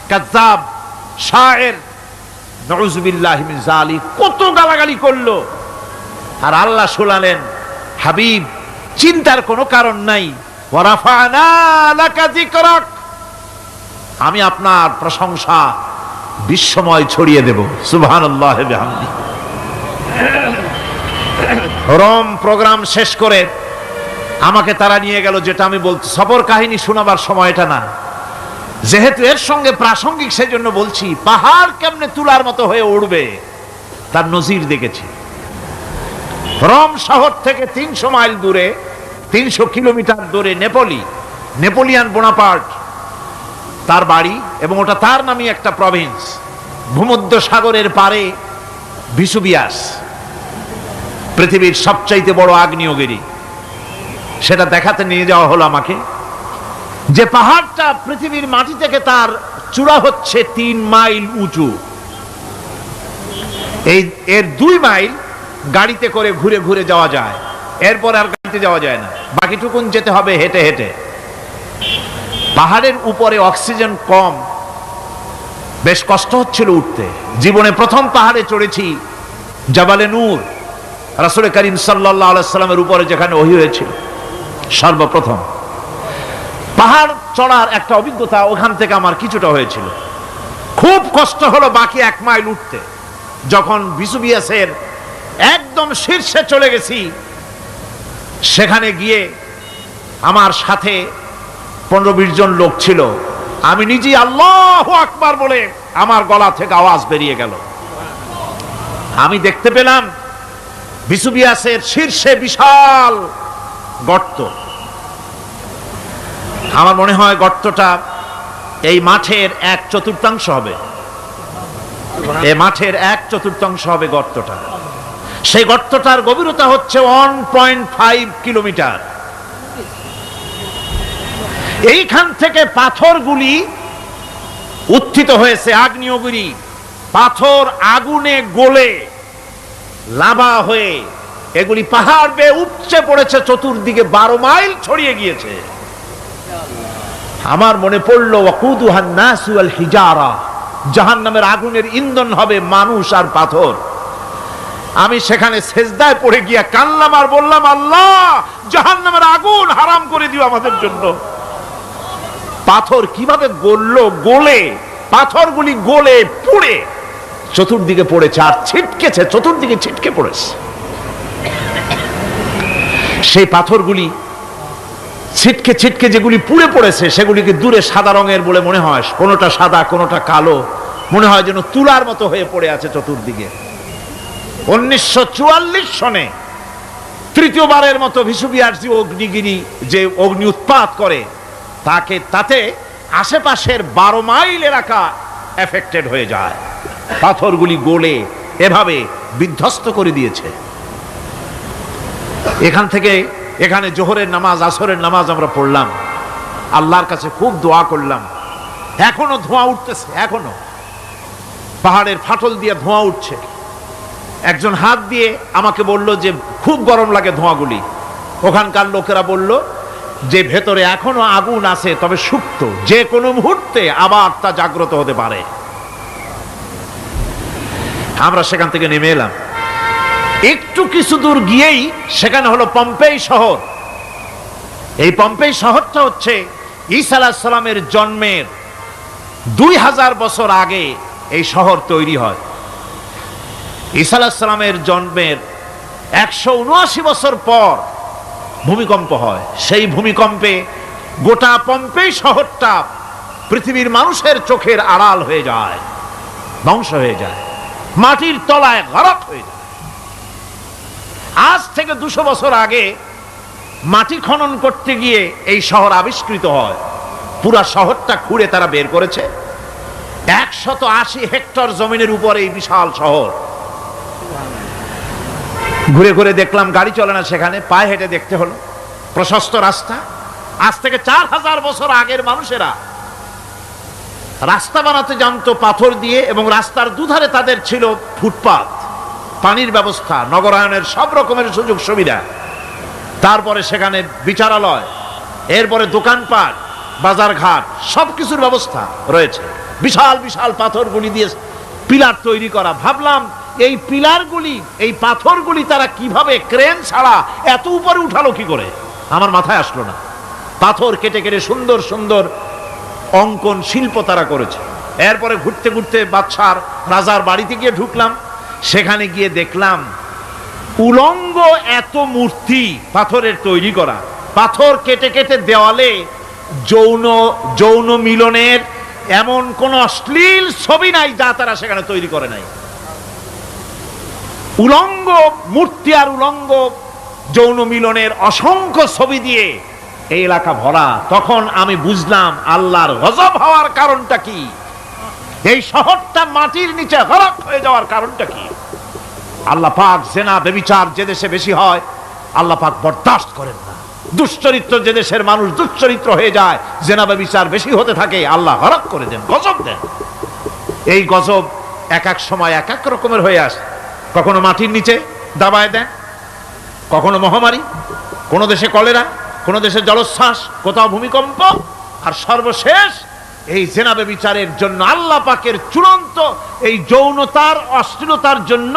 কাযযাব, শায়ের, নাউযুবিল্লাহি মিন যালিক, কত গালাগালি করলো। আর আল্লাহ শুনালেন, হাবিব চিন্তার কোনো কারণ নাই, ওয়া রাফা'না লাকা যিকরাক, আমি আপনার প্রশংসা বিশ্বময় ছড়িয়ে দেব। সুবহানাল্লাহি ওয়া বিহামদিহি। রোম প্রোগ্রাম শেষ করে আমাকে তারা নিয়ে গেল, যেটা আমি বলছি সফর কাহিনী শোনাবার সময় এটা না, যেহেতু এর সঙ্গে প্রাসঙ্গিক সেজন্য বলছি। পাহাড় কেমনে তুলার মতো হয়ে উড়বে তার নজির দেখেছি। রোম শহর থেকে 300 মাইল দূরে, 300 কিলোমিটার দূরে নেপোলিয়ান বোনাপার্ট তার বাড়ি, এবং ওটা তার নামে একটা প্রভিন্স। ভূমধ্য সাগরের পারে ভিসুভিয়াস, পৃথিবীর সবচাইতে বড় আগ্নেয়গিরি। সেটা দেখাতে নিয়ে যাওয়া হলো আমাকে, যে পাহাড়টা পৃথিবীর মাটি থেকে তার চূড়া হচ্ছে 3 মাইল উঁচু। এর 2 মাইল গাড়িতে করে ঘুরে ঘুরে যাওয়া যায়, এরপর আর গাড়িতে যাওয়া যায় না, বাকিটুকুন যেতে হবে হেঁটে হেঁটে। পাহাড়ের উপরে অক্সিজেন কম, বেশ কষ্ট হচ্ছিল উঠতে। জীবনে প্রথম পাহাড়ে চড়েছি জাবালে নূর, রাসূল করিম সাল্লাল্লাহু আলাইহি সাল্লামের উপরে যেখানে ওহী হয়েছিল সর্বপ্রথম। পাহাড় চড়ার একটা অভিজ্ঞতা ওখান থেকে আমার কিছুটা হয়েছিল। খুব কষ্ট হলো বাকি 1 মাইল উঠতে। যখন বিসুবিয়াসের একদম শীর্ষে চলে গেছি, সেখানে গিয়ে আমার সাথে 15-20 জন লোক ছিল। আমি নিজেই আল্লাহু আকবার বলে আমার গলা থেকে আওয়াজ বেরিয়ে গেল। আমি দেখতে পেলাম বিসুবিয়াসের শীর্ষে বিশাল গর্ত। আমার মনে হয় গর্তটা এই মাঠের 1/4 হবে, এই মাঠের 1/4 হবে গর্তটা। সেই গর্তটার গভীরতা হচ্ছে 1.5 কিলোমিটার। এইখান থেকে পাথরগুলি উত্থিত হয়েছে, আগ্নেয়গিরি পাথর আগুনে গলে লাভা হয়ে এগুলি পাহাড় বেয়ে উপচে পড়েছে, চতুর্দিকে 12 মাইল ছড়িয়ে গিয়েছে। আমার মনে পড়লো ওয়াকুদুহান নাসু ওয়াল হিজারা, জাহান্নামের আগুনের ইন্ধন হবে মানুষ আর পাথর। আমি সেখানে সেজদায় পড়ে গিয়া কানলাম আর বললাম, আল্লাহ জাহান্নামের আগুন হারাম করে দিও আমাদের জন্য। পাথর কিভাবে গললো, গলে পাথরগুলি গলে পুড়ে চতুর্দিকে পড়েছে আর ছিটকেছে, চতুর্দিকে ছিটকে পড়েছে। সেই পাথরগুলি ছিটকে ছিটকে যেগুলি পুড়ে পড়েছে সেগুলিকে দূরে সাদা রঙের বলে মনে হয়, কোনোটা সাদা কোনোটা কালো, মনে হয় যেন তুলার মতো হয়ে পড়ে আছে চতুর্দিকে। 1944 সনে তৃতীয়বারের মতো ভিসুবিয়াস অগ্নিগিরি যে অগ্নি উৎপাত করে, তাতে আশেপাশের 12 মাইল এলাকা এফেক্টেড হয়ে যায়। পাথরগুলি গলে এভাবে বিধ্বস্ত করে দিয়েছে। এখান থেকে এখানে জোহরের নামাজ, আসরের নামাজ আমরা পড়লাম, আল্লাহর কাছে খুব দোয়া করলাম। এখনো ধোঁয়া উঠতেছে, এখনো পাহাড়ের ফাটল দিয়ে ধোঁয়া উঠছে। একজন হাত দিয়ে আমাকে বলল যে খুব গরম লাগে ধোঁয়াগুলি। ওখানকার লোকেরা বলল যে ভেতরে এখনো আগুন আছে, তবে সুপ্ত, যে কোনো মুহূর্তে আবার তা জাগ্রত হতে পারে। আমরা সেখান থেকে নেমে এলাম। একটু কিছু দূর গিয়েই সেখানে হলো পম্পেই শহর। এই পম্পেই শহরটা হচ্ছে ঈসা আলাইহিস সালামের জন্মের 2000 বছর আগে এই শহর তৈরি হয়। ঈসা আলাইহিস সালামের জন্মের 179 বছর পর ভূমিকম্প হয়। সেই ভূমিকম্পে গোটা পম্পেই শহরটা পৃথিবীর মানুষের চোখের আড়াল হয়ে যায়, ধ্বংস হয়ে যায়, মাটির তলায় গরক হয়ে যায়। আজ থেকে 200 বছর আগে মাটি খনন করতে গিয়ে এই শহর আবিষ্কৃত হয়। পুরা শহরটা খুঁড়ে তারা বের করেছে। 180 হেক্টর জমিনের উপরে এই বিশাল শহর। ঘুরে ঘুরে দেখলাম, গাড়ি চলে না সেখানে, পায়ে হেঁটে দেখতে হলো। প্রশস্ত রাস্তা। আজ থেকে 4000 বছর আগের মানুষেরা রাস্তা বানাতে জানতো পাথর দিয়ে, এবং রাস্তার দুধারে তাদের ছিল ফুটপাত, পানির ব্যবস্থা, নগরায়নের সব রকমের সুযোগ সুবিধা। তারপরে সেখানে বিচারালয়, এরপরে দোকানপাট, বাজারঘাট, সবকিছুর ব্যবস্থা রয়েছে। বিশাল বিশাল পাথরগুলি দিয়ে পিলার তৈরি করা। ভাবলাম এই পিলারগুলি, এই পাথরগুলি তারা কিভাবে ক্রেন ছাড়া এত উপরে উঠালো কি করে, আমার মাথায় আসলো না। পাথর কেটে কেটে সুন্দর সুন্দর অঙ্কন শিল্প তারা করেছে। এরপরে ঘুরতে ঘুরতে বাদশার রাজার বাড়িতে গিয়ে ঢুকলাম। সেখানে গিয়ে দেখলাম উলঙ্গ এত মূর্তি পাথরের তৈরি করা। পাথর কেটে কেটে দেওয়ালে যৌন মিলনের এমন কোন অশ্লীল ছবি নাই যা তারা সেখানে তৈরি করে নাই। উলঙ্গ মূর্তি আর উলঙ্গ যৌন মিলনের অসংখ্য ছবি দিয়ে এই এলাকা ভরা। তখন আমি বুঝলাম আল্লাহর গজব হওয়ার কারণটা কি, এই শহরটা মাটির নিচে গরক হয়ে যাওয়ার কারণটা কি। আল্লাহ পাক জেনা ব্যভিচার যে দেশে বেশি হয় আল্লাহ পাক বরদাস্ত করেন না। দুশ্চরিত্র যে দেশের মানুষ দুশ্চরিত্র হয়ে যায়, জেনা ব্যভিচার বেশি হতে থাকে, আল্লাহ হরক করে দেন, গজব দেন। এই গজব এক এক সময় এক এক রকমের হয়ে আসে। কখনো মাটির নিচে দাবায় দেন, কখনো মহামারী, কোন দেশে কলেরা, কোন দেশে জলোচ্ছ্বাস, কোথাও ভূমিকম্প, আর সর্বশেষ এই জেনা ব্যভিচারের জন্য আল্লাহ পাকের চূড়ান্ত এই যৌনতার অশ্লীলতার জন্য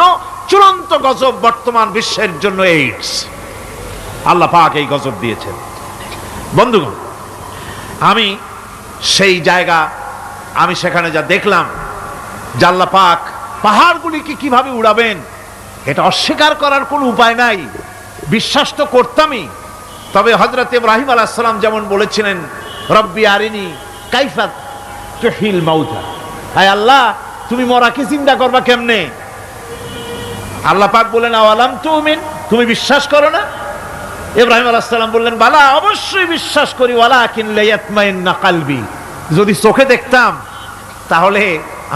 চূড়ান্ত গজব বর্তমান বিশ্বের জন্য এইডস। আল্লাহ পাক এই গজব দিয়েছেন। বন্ধুগণ, আমি সেই জায়গা, আমি সেখানে যা দেখলাম যে আল্লাহ পাক পাহাড়গুলিকে কিভাবে উড়াবেন, এটা অস্বীকার করার কোনো উপায় নাই। বিশ্বাস তো করতামই, তবে হযরত ইব্রাহিম আলাইহিস সালাম যেমন বলেছিলেন, রব্বি আরিনি কাইফা তুহিল মাউতা, হায় আল্লাহ তুমি মরাকে জিন্দা করবা কেমনে? আল্লাহ পাক বলেন, আওয়ালাম তুমিন, তুমি বিশ্বাস করো না? ইব্রাহিম আলাইহিস সালাম বললেন, বালা, অবশ্যই বিশ্বাস করি, ওয়ালাকিন লিয়াতমাইন্না কলবি, যদি চোখে দেখতাম তাহলে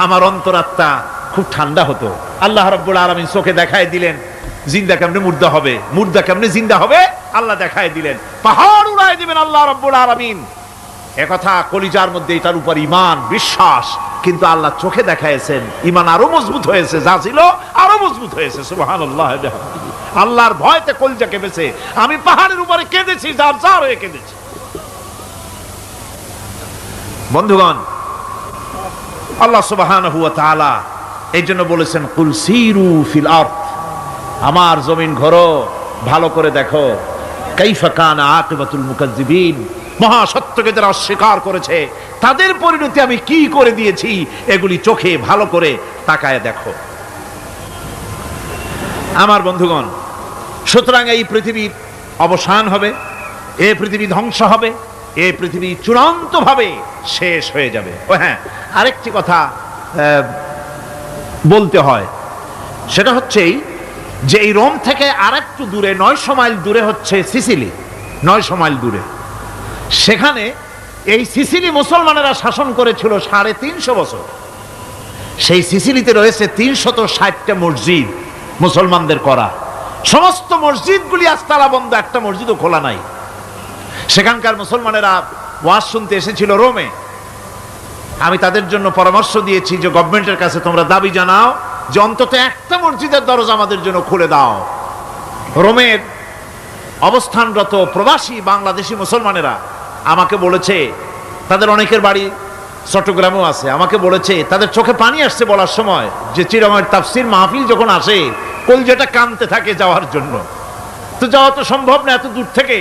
আমার অন্তরাত্মা খুব ঠান্ডা হতো। আল্লাহ রাব্বুল আলামিন চোখে দেখায় দিলেন জিন্দা কেমনে মুর্দা হবে, মুর্দা কেমনে জিন্দা হবে, আল্লাহ দেখায় দিলেন। পাহাড় উড়ায় দিবেন আল্লাহ রাব্বুল আলামিন। একথা কলিজার মধ্যে এটার উপর ঈমান বিশ্বাস, কিন্তু আল্লাহ চোখে দেখাইছেন, ঈমান আরো মজবুত হয়েছে, যা ছিল আরো মজবুত হয়েছে। সুবহানাল্লাহ। আল্লাহর ভয়তে কলিজা কেঁপেছে। আমি পাহাড়ের উপরে কেঁদেছি, যার যার হয়ে কেঁদেছি। বন্ধুগণ, আল্লাহ সুবহানাহু ওয়া তাআলা এই জন্য বলেছেন, কুল সিরু ফিল আরদ, আমার জমিন ঘোরো, ভালো করে দেখো, কাইফা কানা আকিবাতুল মুকাজ্জিবিন, মহাসত্যকে যারা অস্বীকার করেছে তাদের পরিণতি আমি কি করে দিয়েছি, এগুলি চোখে ভালো করে তাকায় দেখো। আমার বন্ধুগণ, সুতরাং এই পৃথিবীর অবসান হবে, এই পৃথিবী ধ্বংস হবে, এই পৃথিবী চূড়ান্তভাবে শেষ হয়ে যাবে। ও হ্যাঁ, আরেকটি কথা বলতে হয়, সেটা হচ্ছেই যে এই রোম থেকে আরেকটু দূরে 900 মাইল দূরে হচ্ছে সিসিলি। 900 মাইল দূরে, সেখানে এই সিসিলি মুসলমানেরা শাসন করেছিল 350 বছর। সেই সিসিলিতে রয়েছে 360টা মসজিদ মুসলমানদের করা। সমস্ত মসজিদগুলি আজ তালা বন্ধ, একটা মসজিদও খোলা নাই। সেখানকার মুসলমানেরা ওয়াজ শুনতে এসেছিল রোমে। আমি তাদের জন্য পরামর্শ দিয়েছি যে গভর্নমেন্টের কাছে তোমরা দাবি জানাও যে অন্তত একটা মসজিদের দরজা আমাদের জন্য খুলে দাও। রোমের অবস্থানরত প্রবাসী বাংলাদেশি মুসলমানেরা আমাকে বলেছে, তাদের অনেকের বাড়ি চট্টগ্রামেও আছে, আমাকে বলেছে তাদের চোখে পানি আসছে বলার সময় যে চিরঙের তাফসির মাহফিল যখন আসে কলজাটা কাঁদতে থাকে যাওয়ার জন্য। তো যাওয়া তো সম্ভব না এত দূর থেকে,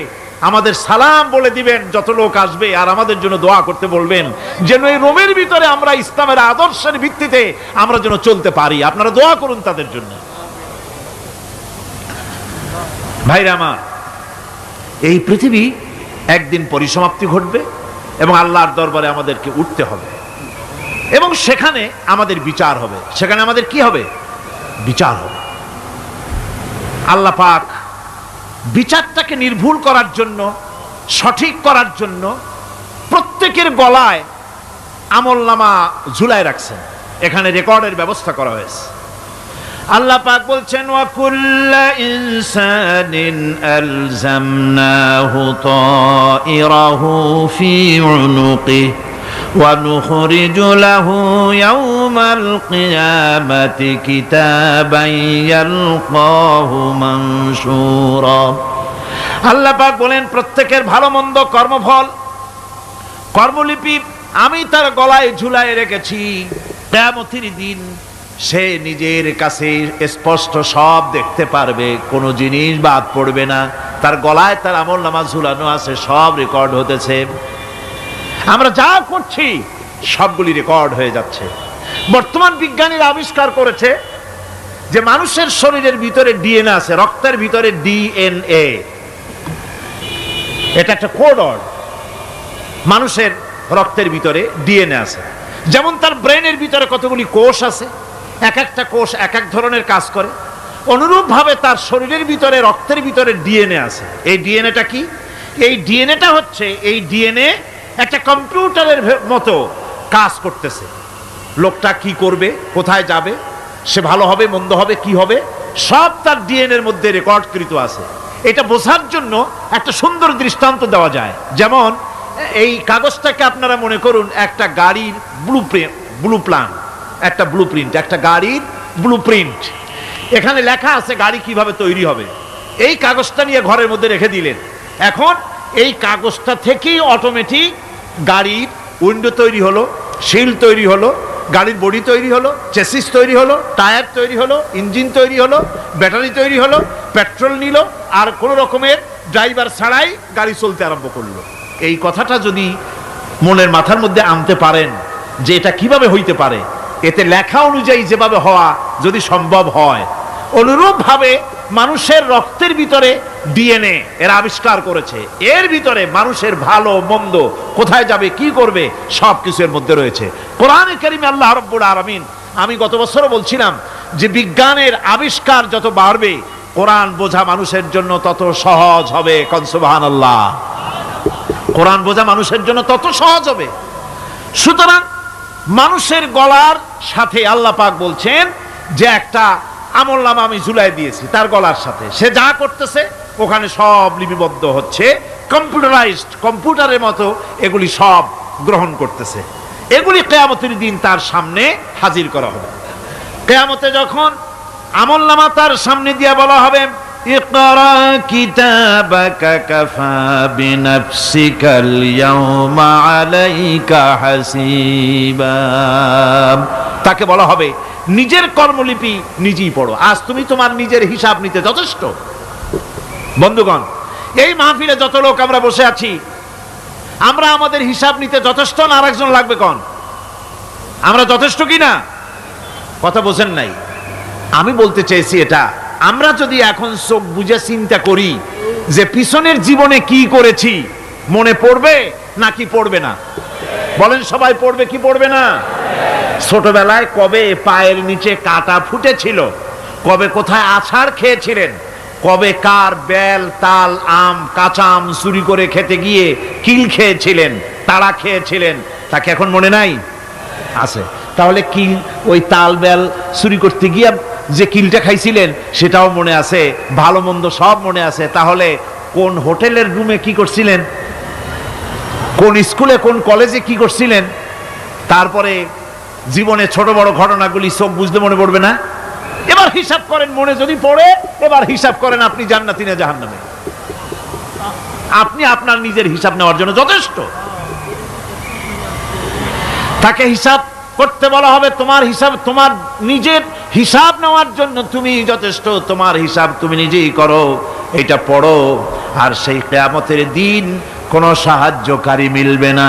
আমাদের সালাম বলে দিবেন যত লোক আসবে, আর আমাদের জন্য দোয়া করতে বলবেন যেন এই রোমের ভিতরে আমরা ইসলামের আদর্শের ভিত্তিতে আমরা যেন চলতে পারি। আপনারা দোয়া করুন তাদের জন্য। ভাইরা আমার, এই পৃথিবী একদিন পরিসমাপ্তি ঘটবে এবং আল্লাহর দরবারে আমাদেরকে উঠতে হবে এবং সেখানে আমাদের বিচার হবে। সেখানে আমাদের কি হবে? বিচার হবে। আল্লাহ পাক বিচারটাকে নির্ভুল করার জন্য, সঠিক করার জন্য প্রত্যেকের গলায় আমলনামা ঝুলায় রাখছেন। এখানে রেকর্ডের ব্যবস্থা করা হয়েছে। আল্লাহ পাক বলছেন, ওয়া কুল্লা ইনসানিন আলজামনাহু তাইরাহু ফি উনুকি ওয়া নুখরিজু লাহু ইয়াওমাল কিয়ামাতি কিতাবান ইয়ালকাহু মানশুরা। আল্লাহ পাক বলেন, প্রত্যেকের ভালো মন্দ কর্মফল, কর্মলিপি আমি তার গলায় ঝুলায় রেখেছি। কিয়ামতের দিন সে নিজের কাছে স্পষ্ট সব দেখতে পারবে, কোনো জিনিস বাদ পড়বে না। তার গলায় তার আমলনামা ঝুলানো আছে, সব রেকর্ড হতেছে। আমরা যা করছি সবগুলি রেকর্ড হয়ে যাচ্ছে। বর্তমান বিজ্ঞানীরা আবিষ্কার করেছে যে মানুষের শরীরের ভিতরে ডিএনএ আছে, রক্তের ভিতরে ডিএনএ, এটা একটা কোড। মানুষের রক্তের ভিতরে ডিএনএ আছে। যেমন তার ব্রেনের ভিতরে কতগুলি কোষ আছে, এক একটা কোষ এক এক ধরনের কাজ করে, অনুরূপভাবে তার শরীরের ভিতরে রক্তের ভিতরে ডিএনএ আছে। এই ডিএনএটা কি? এই ডিএনএটা হচ্ছে, এই ডিএনএ একটা কম্পিউটারের মতো কাজ করতেছে। লোকটা কি করবে, কোথায় যাবে, সে ভালো হবে মন্দ হবে কি হবে, সব তার ডিএনএর মধ্যে রেকর্ডকৃত আছে। এটা বোঝার জন্য একটা সুন্দর দৃষ্টান্ত দেওয়া যায়। যেমন এই কাগজটাকে আপনারা মনে করুন একটা গাড়ির একটা ব্লুপ্রিন্ট, একটা গাড়ির ব্লুপ্রিন্ট। এখানে লেখা আছে গাড়ি কিভাবে তৈরি হবে। এই কাগজটা নিয়ে ঘরের মধ্যে রেখে দিলেন। এখন এই কাগজটা থেকেই অটোমেটিক গাড়ির উইন্ডো তৈরি হলো, শিল তৈরি হলো, গাড়ির বডি তৈরি হলো, চেসিস তৈরি হলো, টায়ার তৈরি হলো, ইঞ্জিন তৈরি হলো, ব্যাটারি তৈরি হলো, পেট্রোল নিল, আর কোনো রকমের ড্রাইভার ছাড়াই গাড়ি চলতে আরম্ভ করলো। এই কথাটা যদি মনের মাথার মধ্যে আনতে পারেন যে এটা কিভাবে হইতে পারে, এতে লেখা অনুযায়ী যেভাবে হওয়া যদি সম্ভব হয়, অনুরূপ ভাবে মানুষের রক্তের ভিতরে ডিএনএ এরা আবিষ্কার করেছে। এর ভিতরে মানুষের ভালো মন্দ, কোথায় যাবে, কি করবে, সব কিছু এর মধ্যে রয়েছে। কোরআনে কারিমে আল্লাহ রাব্বুল আলামিন, আমি গত বছরও বলছিলাম যে বিজ্ঞানের আবিষ্কার যত বাড়বে, কোরআন বোঝা মানুষের জন্য তত সহজ হবে। কোন সুবহানাল্লাহ। কোরআন বোঝা মানুষের জন্য তত সহজ হবে। সুতরাং মানুষের গলার সাথে আল্লাহ পাক বলছেন যে একটা আমলনামা আমি ঝুলাই দিয়েছি তার গলার সাথে, সে যা করতেছে ওখানে সব লিপিবদ্ধ হচ্ছে, কম্পিউটারাইজড, কম্পিউটারের মতো এগুলি সব গ্রহণ করতেছে। এগুলি কিয়ামতের দিন তার সামনে হাজির করা হবে। কিয়ামতে যখন আমলনামা তার সামনে দিয়ে বলা হবে, ইকরা কিতাবাকা কাফা বিনাফসিকাল ইয়াওমা আলাইকা হাসিবা, তাকে বলা হবে নিজের কর্মলিপি নিজেই পড়ো, আজ তুমি তোমার নিজের হিসাব নিতে যথেষ্ট। বন্ধুগণ, এই মাহফিলে যত লোক আমরা বসে আছি, আমরা আমাদের হিসাব নিতে যথেষ্ট না আরেকজন লাগবে? কোন আমরা যথেষ্ট কি না? কথা বোঝেন নাই। আমি বলতে চেয়েছি এটা, আমরা যদি এখন চোখ বুঝে চিন্তা করি যে পিছনের জীবনে কি করেছি, মনে পড়বে নাকি পড়বে না? বলেন সবাই, পড়বে কি পড়বে না? ছোটবেলায় কবে পায়ের নিচে কাটা ফুটেছিল, কবে কোথায় আছাড় খেয়েছিলেন, কবে কার বেল, তাল, আম, কাঁচা আম চুরি করে খেতে গিয়ে কিল খেয়েছিলেন, তাড়া খেয়েছিলেন, তাকে এখন মনে নাই? আছে। তাহলে কিল, ওই তাল বেল চুরি করতে গিয়ে যে কিলটা খাইছিলেন সেটাও মনে আছে, ভালো মন্দ সব মনে আছে। তাহলে কোন হোটেলের রুমে কি করছিলেন, কোন স্কুলে কোন কলেজে কি করছিলেন, তারপরে জীবনে ছোট বড় ঘটনাগুলি চোখ বুঝতে মনে পড়বে না? এবার হিসাব করেন, মনে যদি পড়ে এবার হিসাব করেন আপনি জান্নাতি না জাহান্নামে। আপনি আপনার নিজের হিসাব নেওয়ার জন্য যথেষ্ট। তাকে হিসাব করতে বলা হবে, তোমার হিসাব, তোমার নিজের হিসাব নেওয়ার জন্য তুমি যথেষ্ট, তোমার হিসাব তুমি নিজেই করো, এটা পড়ো। আর সেই কিয়ামতের দিন কোনো সাহায্যকারী মিলবে না।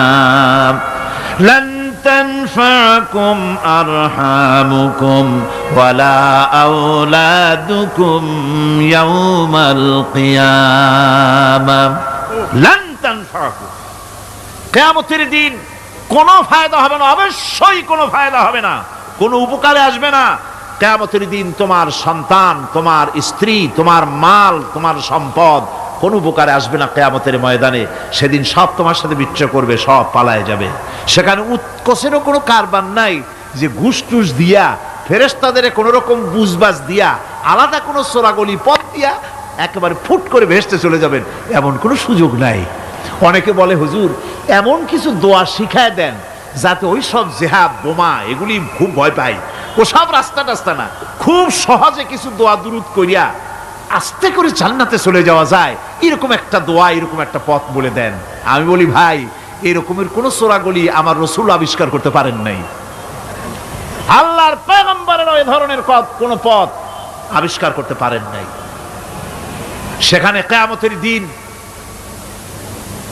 লান তানফাকুম আরহামুকুম ওয়ালা আওলাদুকুম ইয়াউমাল কিয়ামা। লান তানফাকুম, কিয়ামতের দিন কোনো ফায়দা হবে না, অবশ্যই কোনো ফায়দা হবে না, কোনো উপকারে আসবে না। কিয়ামতের দিন তোমার সন্তান, তোমার স্ত্রী, তোমার মাল, তোমার সম্পদ কোনো উপকারে আসবে না। কিয়ামতের ময়দানে সেদিন সব তোমার সাথে বিচ্ছেদ করবে, সব পালায় যাবে। সেখানে উৎকোষেরও কোনো কারবার নাই যে ঘুষ টুস দিয়া, ফেরেশতাদের কোনো রকম বুঝবাজ দিয়া, আলাদা কোনো চোরাগলি পথ দিয়া একেবারে ফুট করে ভেসতে চলে যাবেন, এমন কোনো সুযোগ নাই। অনেকে বলে, হুজুর এমন কিছু দোয়া শিখায় দেন যাতে ওই সব জেহাদ, বোমা এগুলি খুব ভয় পাই, ওসব রাস্তা টাস্তা না, খুব সহজে কিছু দোয়া দুরুদ করিয়া আস্তে করে জান্নাতে চলে যাওয়া যায়, এরকম একটা দোয়া, এরকম একটা পথ বলে দেন। আমি বলি, ভাই এরকমের কোন চোরাগলি আমার রাসূল আবিষ্কার করতে পারেন নাই। আল্লাহর পয়গম্বরের ওই ধরনের কোন পথ আবিষ্কার করতে পারেন নাই। সেখানে কিয়ামতের দিন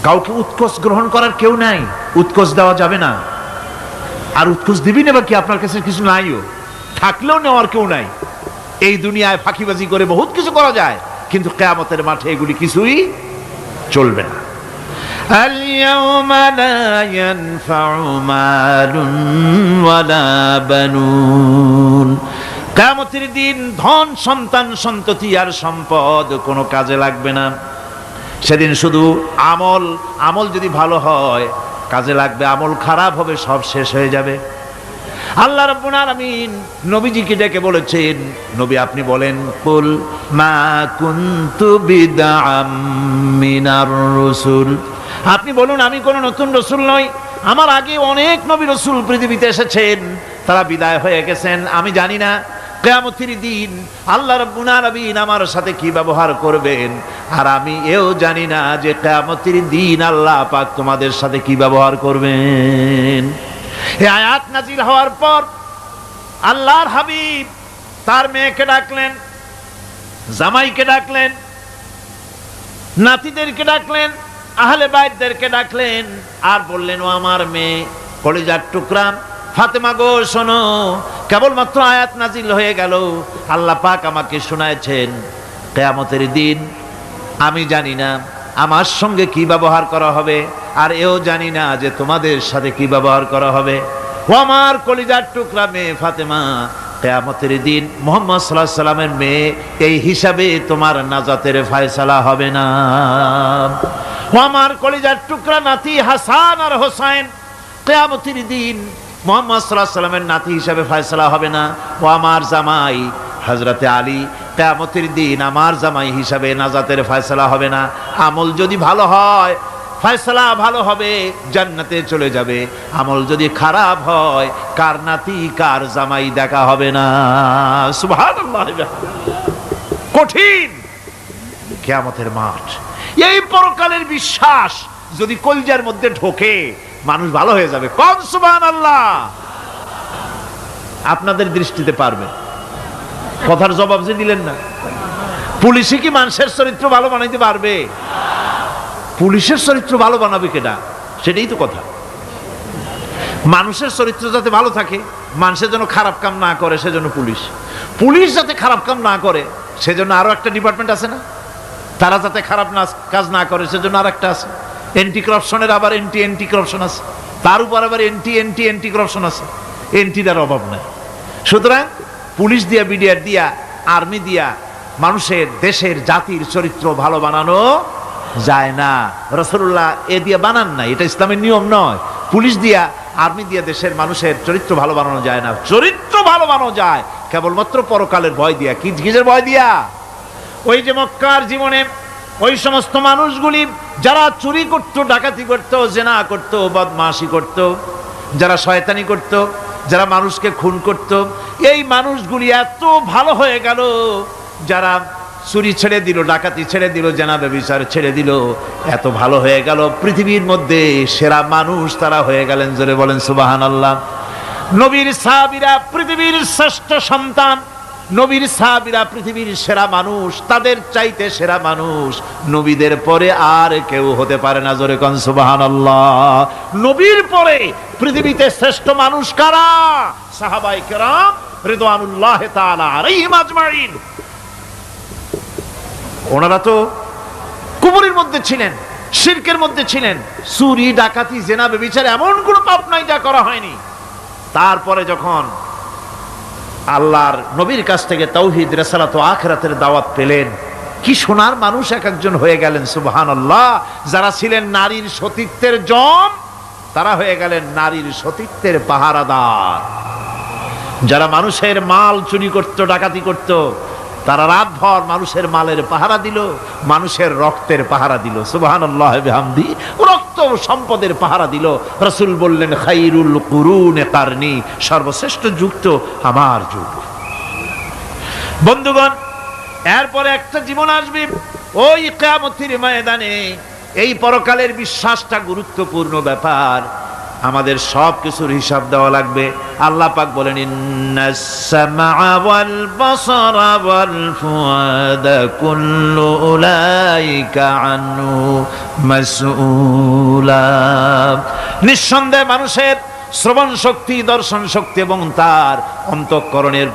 কাউকে উৎকোষ গ্রহণ করার কেউ নাই, উৎকোষ দেওয়া যাবে না। আর উৎকোষ দিবি নেবা কি? আপনার কাছে কিছু নাইও, থাকলেও নেওয়ার কেউ নাই। এই দুনিয়ায় ফাঁকিবাজি করে বহুত কিছু করা যায়, কিন্তু কিয়ামতের মাঠে এগুলি কিছুই চলবে না। আল ইয়াওমা লা ইয়ানফাউ মালুন ওয়ালা বানুন, কিয়ামতের দিন ধন, সন্তান, সন্ততি আর সম্পদ কোনো কাজে লাগবে না। সেদিন শুধু আমল যদি ভালো হয় কাজে লাগবে, আমল খারাপ হবে সব শেষ হয়ে যাবে। আল্লাহ রাব্বুল আলামিন নবীজিকে ডেকে বলেছেন, নবী আপনি বলেন, কুল মা কুনতু বিদআম মিনার রাসূল, আপনি বলুন আমি কোন নতুন রাসূল নই, আমার আগে অনেক নবী রাসূল পৃথিবীতে এসেছেন, তারা বিদায় হয়ে গেছেন। আমি জানি না কিয়ামতের দিন আল্লাহ রাব্বুল আলামিন আমার সাথে কি ব্যবহার করবেন, আর আমি এও জানি না যে কিয়ামতের দিন আল্লাহ পাক তোমাদের সাথে কি ব্যবহার করবেন। এই আয়াত নাজিল হওয়ার পর আল্লাহর হাবিব তার মেয়েকে ডাকলেন, জামাইকে ডাকলেন, নাতিদেরকে ডাকলেন, আহলে বাইতদেরকে ডাকলেন, আর বললেন, ও আমার মেয়ে কলিজার টুকরা ফাতেমা গো শোনো, কেবলমাত্র আয়াত নাজিল হয়ে গেল, আল্লাহ পাক আমাকে শোনায়ছেন কিয়ামতের দিন আমি জানি না আমার সঙ্গে কি ব্যবহার করা হবে, আর এও জানি না যে তোমাদের সাথে কি ব্যবহার করা হবে। ও আমার কলিজার টুকরা মেয়ে ফাতেমা, কিয়ামতের দিন মুহাম্মদ সাল্লাল্লাহু আলাইহি সাল্লামের মেয়ে এই হিসাবে তোমার নাজাতের ফয়সালা হবে না। ও আমার কলিজার টুকরা নাতি হাসান আর হোসেন, কিয়ামতের দিন মুহাম্মদ সাল্লাল্লাহু আলাইহি সাল্লামের নাতি হিসাবে ফয়সালা হবে না। ও আমার জামাই হযরতে আলী, কিয়ামতের দিন আমার জামাই হিসাবে নাজাতের ফয়সালা হবে না। আমল যদি ভালো হয় ফয়সালা ভালো হবে, জান্নাতে চলে যাবে। আমল যদি খারাপ হয় কার নাতি কার জামাই দেখা হবে না। সুবহানাল্লাহ। কঠিন কিয়ামতের মাঠ, এই পরকালের বিশ্বাস যদি কলজার মধ্যে ঢোকে মানুষ ভালো হয়ে যাবে। কোন সুবহানাল্লাহ। আপনাদের দৃষ্টিতে পারবে, কথার জবাব যে দিলেন না। পুলিশে কি মানুষের চরিত্র ভালো বানাইতে পারবে? পুলিশের চরিত্র ভালো বানাবে কেডা? সেটাই তো কথা। মানুষের চরিত্র যাতে ভালো থাকে, মানুষের জন্য খারাপ কাম না করে সেজন্য পুলিশ, পুলিশ যাতে খারাপ কাম না করে সেজন্য আরো একটা ডিপার্টমেন্ট আছে না, তারা যাতে খারাপ কাজ না করে সেজন্য আর একটা আছে। এন্টি করাপশনের আবার এন্টি করাপশন আছে, তার উপর আবার এন্টি করাপশন আছে। এন্টিটার অভাব নাই। সুতরাং পুলিশ দিয়া, বিডিআর দিয়া, আর্মি দিয়া মানুষের, দেশের, জাতির চরিত্র ভালো বানানো যায় না। রাসূলুল্লাহ এ দিয়ে বানান না, এটা ইসলামের নিয়ম নয়। পুলিশ দিয়া, আর্মি দিয়া দেশের মানুষের চরিত্র ভালো বানানো যায় না। চরিত্র ভালো বানানো যায় কেবলমাত্র পরকালের ভয় দিয়া। কি কিসের ভয় দিয়া? ওই যে মক্কার জীবনে ওই সমস্ত মানুষগুলি যারা চুরি করত, ডাকাতি করত, জেনা করত, বদমাশি করত, যারা শয়তানি করত, যারা মানুষকে খুন করত, এই মানুষগুলি এত ভালো হয়ে গেল, যারা চুরি ছেড়ে দিল, ডাকাতি ছেড়ে দিল, জেনা ব্যভিচার ছেড়ে দিল, এত ভালো হয়ে গেল, পৃথিবীর মধ্যে সেরা মানুষ তারা হয়ে গেলেন। জোরে বলেন সুবহানাল্লাহ। নবীর সাহাবীরা পৃথিবীর শ্রেষ্ঠ সন্তান, নবীর সাহাবীরা পৃথিবীর সেরা মানুষ, তাদের চাইতে সেরা মানুষ নবীদের পরে আর কেউ হতে পারে না। জোরে কোন সুবহানাল্লাহ। নবীর পরে পৃথিবীতে শ্রেষ্ঠ মানুষ কারা? সাহাবায়ে কেরাম রিদওয়ানুল্লাহি তাআলা আলাইহিম আজমাইন। ওনারা তো কুফরের মধ্যে ছিলেন, শিরকের মধ্যে ছিলেন, চুরি, ডাকাতি, জেনা, ব্যভিচার এমন কোন পাপ নাই যা করা হয়নি। তারপরে যখন আল্লাহর নবীর কাছ থেকে তাওহীদ, রিসালাত ও আখিরাতের দাওয়াত পেলেন, কি সোনার মানুষ এক একজন হয়ে গেলেন। সুবহানাল্লাহ। যারা ছিলেন নারীর সতীত্বের জম, তারা হয়ে গেলেন নারীর সতীত্বের পাহারাদার। যারা মানুষের মাল চুরি করত, ডাকাতি করত, তারা রাতভর মানুষের মালের পাহারা দিল, মানুষের রক্তের পাহারা দিল। সুবহানাল্লাহ বিহামদি। রক্ত সম্পদের পাহারা দিল। রাসূল বললেন, খাইরুল কুরুনে কারনি, সর্বশ্রেষ্ঠ যুগ তো আমার যুগ। বন্ধুগণ, এরপরে একটা জীবন আসবে ওই কিয়ামতের ময়দানে। এই পরকালের বিশ্বাসটা গুরুত্বপূর্ণ ব্যাপার, আমাদের সব কিছুর হিসাব দেওয়া লাগবে। আল্লাহ পাক বলেন, ইন্নাস সামআ ওয়াল বাসারা ওয়াল ফুআদা কুল্লু উলাইকা আনহু মাসউলা। নিঃসন্দেহে মানুষের শ্রবণ শক্তি, দর্শন শক্তি এবং তার অন্তঃকরণের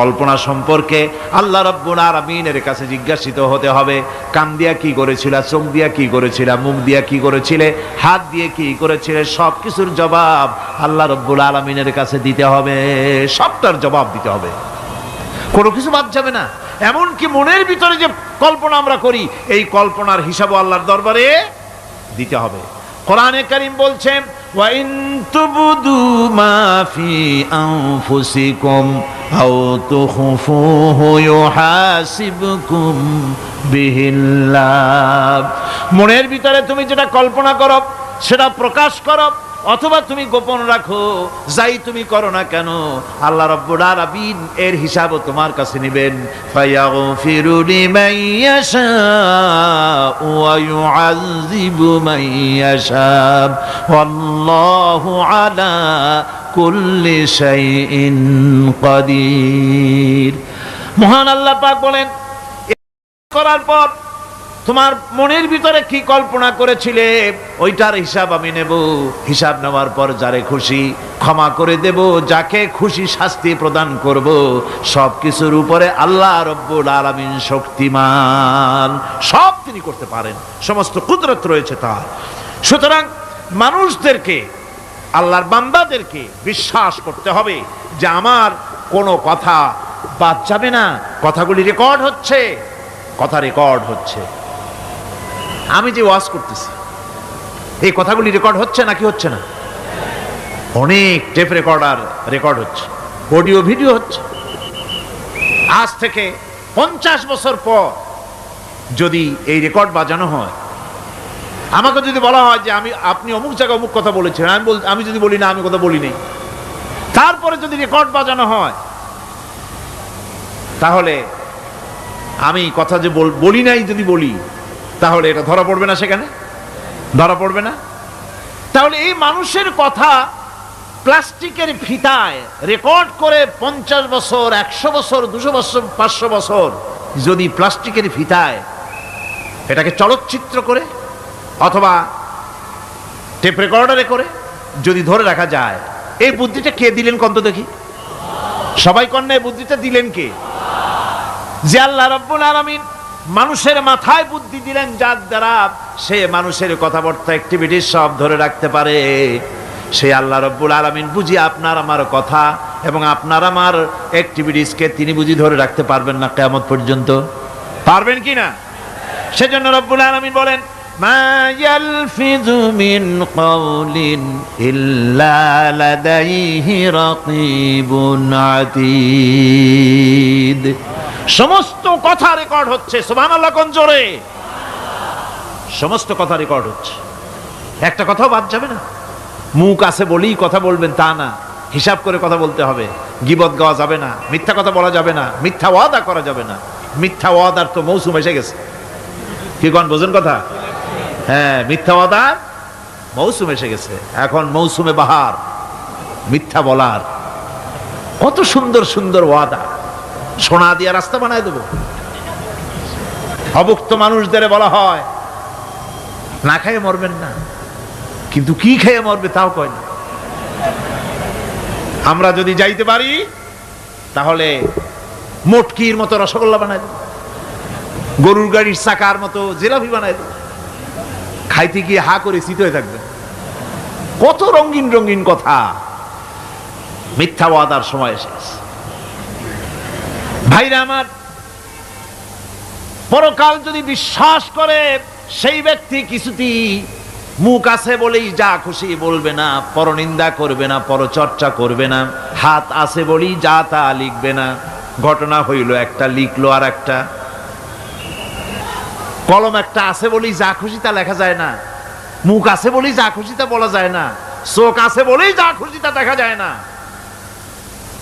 কল্পনা সম্পর্কে আল্লাহ রাব্বুল আলামিনের কাছে জিজ্ঞাসিত হতে হবে। কান দিয়া কি করেছিলা, চোখ দিয়া কি করেছিলা, মুখ দিয়া কি করেছিলে, হাত দিয়ে কি করেছিলে, সব কিছুর জবাব আল্লাহ রাব্বুল আলামিনের কাছে দিতে হবে। সবটার জবাব দিতে হবে, কোনো কিছু বাদ যাবে না। এমনকি মনের ভিতরে যে কল্পনা আমরা করি, এই কল্পনার হিসাবও আল্লাহর দরবারে দিতে হবে। কোরআনে কারীম বলছে, ওয়া ইন তুবদু মা ফি আনফুসিকুম আও তুখফুহু ইউহাসিবকুম বিহিল্লাহ। মনের ভিতরে তুমি যেটা কল্পনা করো সেটা প্রকাশ করো, অথবা তুমি গোপন রাখো, যাই তুমি করো না কেন, আল্লাহ রাব্বুল আলামিন এর হিসাবও তোমার কাছে নেবেন। ফায়াগফিরু লিমান ইয়াশাউ ওয়া ইউআযযিবু মান ইয়াশাউ ওয়াল্লাহু আলা কুল্লি শাইইন কাদির। মহান আল্লাহ পাক বলেন, করার পর তোমার মনের ভিতরে কি কল্পনা করেছিলে ওইটার হিসাব আমি নেব। হিসাব নেওয়ার পর যারে খুশি ক্ষমা করে দেব, যাকে খুশি শাস্তি প্রদান করব। সবকিছুর উপরে আল্লাহ রব্বুল আলামিন শক্তিমান, সব তিনি করতে পারেন, সমস্ত কুদরত রয়েছে তার। সুতরাং মানুষদেরকে, আল্লাহর বান্দাদেরকে বিশ্বাস করতে হবে যে আমার কোনো কথা বাদ যাবে না। কথাগুলি রেকর্ড হচ্ছে, কথা রেকর্ড হচ্ছে। আমি যে ওয়াজ করতেছি এই কথাগুলি রেকর্ড হচ্ছে নাকি হচ্ছে না? অনেক টেপ রেকর্ডার রেকর্ড হচ্ছে, অডিও ভিডিও হচ্ছে। আজ থেকে 50 বছর পর যদি এই রেকর্ড বাজানো হয়, আমাকে যদি বলা হয় যে আপনি অমুক জায়গায় অমুক কথা বলেছেন, আমি যদি বলি না আমি কথা বলি নাই, তারপরে যদি রেকর্ড বাজানো হয়, তাহলে আমি কথা যে বলি নাই যদি বলি, তাহলে এটা ধরা পড়বে না? সেখানে ধরা পড়বে না? তাহলে এই মানুষের কথা প্লাস্টিকের ফিতায় রেকর্ড করে 50 বছর, 100 বছর, 200 বছর, 500 বছর যদি প্লাস্টিকের ফিতায় এটাকে চলচ্চিত্র করে অথবা টেপ রেকর্ডারে করে যদি ধরে রাখা যায়, এই বুদ্ধিটা কে দিলেন কন্ত দেখি? সবাই কন্যা, এই বুদ্ধিটা দিলেন কে? যে আল্লাহ রাব্বুল আলামিন মানুষের মাথায় বুদ্ধি দিলেন, যার দ্বারা সে মানুষের কথাবার্তা অ্যাক্টিভিটি সব ধরে রাখতে পারে। সেই আল্লাহ রাব্বুল আলামিন বুঝি আপনার আমার কথা এবং আপনার আমার অ্যাক্টিভিটিসকে তিনি বুঝি ধরে রাখতে পারবেন না কিয়ামত পর্যন্ত? পারবেন কি না? সেজন্য রাব্বুল আলামিন বলেন, মা ইয়ালফিযু মিন কাওলিন ইল্লা লাদাইহি রাকীবুন আতীদ। সমস্ত কথা রেকর্ড হচ্ছে। সুবহানাল্লাহ কোন জোরে! সমস্ত কথা রেকর্ড হচ্ছে, একটা কথাও বাদ যাবে না। মুখ আছে বলেই কথা বলবেন তা না, হিসাব করে কথা বলতে হবে। গীবত গাওয়া যাবে না, মিথ্যা কথা বলা যাবে না, মিথ্যা ওয়াদা করা যাবে না। মিথ্যা ওয়াদার তো মৌসুম এসে গেছে। কি কোন বোঝেন কথা? হ্যাঁ, মিথ্যা ওয়াদার মৌসুম এসে গেছে। এখন মৌসুমে বাহার, মিথ্যা বলার। কত সুন্দর সুন্দর ওয়াদা, সোনা দিয়া রাস্তা বানায় দেব। অভুক্ত মানুষদের বলা হয় না খেয়ে মরবেন না, কিন্তু কি খেয়ে মরবে তাও কয় না। আমরা যদি যাইতে পারি তাহলে মটকির মতো রসগোল্লা বানায় দেব, গরুর গাড়ির চাকার মতো জিলাপি বানায় দেব। খাইতে গিয়ে হা করে চিত হয়ে থাকবে। কত রঙিন রঙিন কথা। মিথ্যা ওয়াদার সময় এসে গেছে। ভাইরা আমার, পরকাল যদি বিশ্বাস করে সেই ব্যক্তি কিছুতেই মুখ আছে বলেই যা খুশি বলবে না, পরনিন্দা করবে না, পরচর্চা করবে না, হাত আছে বলেই যা তা লিখবে না। ঘটনা হইল একটা, লিখলো আর একটা। কলম একটা আছে বলেই যা খুশি তা লেখা যায় না, মুখ আছে বলেই যা খুশি তা বলা যায় না, চোখ আছে বলেই যা খুশি তা দেখা যায় না।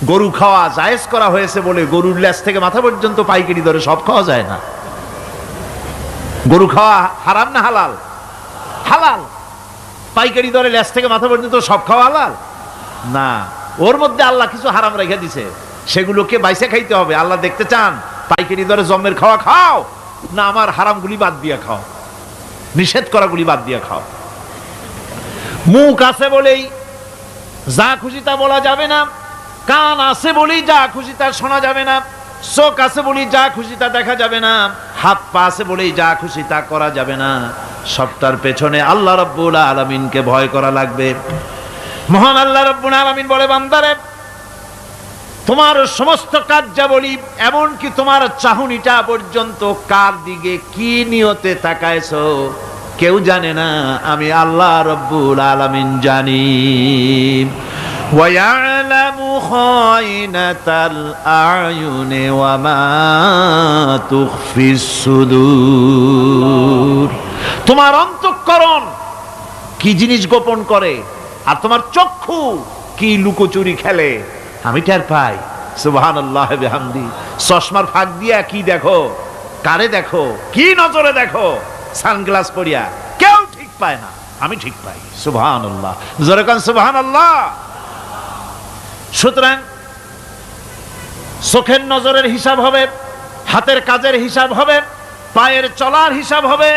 গরু খাওয়া জায়েজ করা হয়েছে বলে গরুর লেজ থেকে মাথা পর্যন্ত পাইকারি দরে সব খাওয়া যায় না। গরু খাওয়া হারাম না হালাল? হালাল। পাইকারি দরে লেজ থেকে মাথা পর্যন্ত সব খাওয়া হালাল না। ওর মধ্যে আল্লাহ কিছু হারাম রেখে দিছে, সেগুলোকে বাইসে খাইতে হবে। আল্লাহ দেখতে চান পাইকারি দরে জম্মের খাওয়া খাও না আমার হারামগুলি বাদ দিয়া খাও, নিষেধ করাগুলি বাদ দিয়া খাও। মুখ আছে বলেই যা খুশি তা বলা যাবে না, কান আছে বলেই যা খুশি তা শোনা যাবে না, চোখ আছে বলেই যা খুশি তা দেখা যাবে না, হাত পা আছে বলেই যা খুশি তা করা যাবে না। সবটার পেছনে আল্লাহ রাব্বুল আলামিনকে ভয় করা লাগবে। মহান আল্লাহ রাব্বুল আলামিন বলে, বান্দারে তোমার সমস্ত কার্যাবলী এমনকি তোমার চাহনিটা পর্যন্ত কার দিকে কি নিয়তে তাকায়ছো কেউ জানে না, আমি আল্লাহ রব্বুল আলামিন জানি। وَيَعْلَمُ خَائِنَةَ الْأَعْيُنِ وَمَا تُخْفِي الصُّدُورُ। তোমার অন্তঃকরণ কি জিনিস গোপন করে, আর তোমার চক্ষু কি লুকোচুরি খেলে, আমি টের পাই। সুবহানাল্লাহ বিহামদি। চশমার ফাঁক দিয়া কি দেখো, কারে দেখো, কি নজরে দেখো, সানগ্লাস পরিয়া, কেউ ঠিক পায় না, আমি ঠিক পাই। সুবহানাল্লাহ, জোরে কান সুবহানাল্লাহ। সুতরাং চোখের নজরের হিসাব হবে, হাতের কাজের হিসাব হবে, পায়ের চলার হিসাব হবে,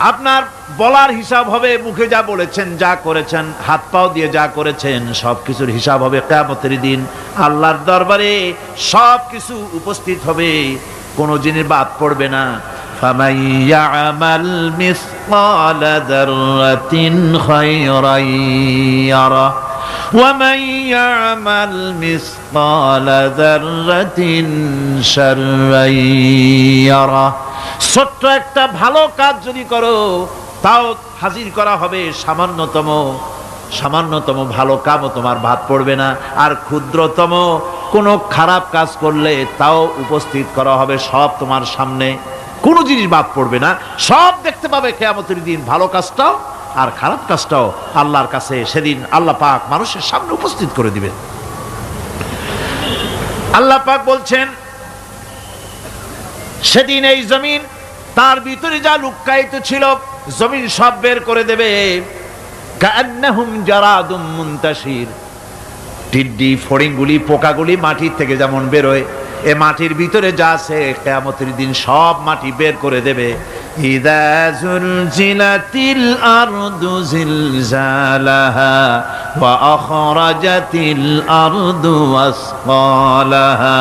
আপনার বলার হিসাব হবে, মুখে যা বলেছেন, যা করেছেন, হাত পাও দিয়ে যা করেছেন, সবকিছুর হিসাব হবে কিয়ামতের দিন। আল্লাহর দরবারে সবকিছু উপস্থিত হবে, কোনো জিনিস বাদ পড়বে না। ফামান ইয়ামাল মিসকালা যাররাতিন খায়রান ইয়ারা ওয়া মান ইয়ামাল মিসকালা যাররাতিন শাররান ইয়ারা। ছোট্ট একটা ভালো কাজ যদি করো, তাও হাজির করা হবে সামান্যতম ভালো কামও তোমার বাদ পড়বে না। আর ক্ষুদ্রতম কোনো খারাপ কাজ করলে তাও উপস্থিত করা হবে, সব তোমার সামনে, কোনো জিনিস বাদ পড়বে না, সব দেখতে পাবে কিয়ামতের দিন। ভালো কাজটাও আর খারাপ কাজটাও আল্লাহর কাছে সেদিন আল্লাহ পাক মানুষের সামনে উপস্থিত করে দিবেন। আল্লাহ পাক বলছেন, সেদিন এই জমিন, তার ভিতরে যা লুক্কায়িত ছিল, জমিন সব বের করে দেবে। কান্নাহুম জারাদুম মুনতাশির। টিড্ডি, ফড়িংগুলি, পোকাগুলি মাটির থেকে যেমন বেরোয়, এ মাটির ভিতরে যা আছে কিয়ামতের দিন সব মাটি বের করে দেবে। ইযা যুলজিলাতিল আরদু জিলজালাহা ওয়া আখরাজাতিল আরদু আসকালাহা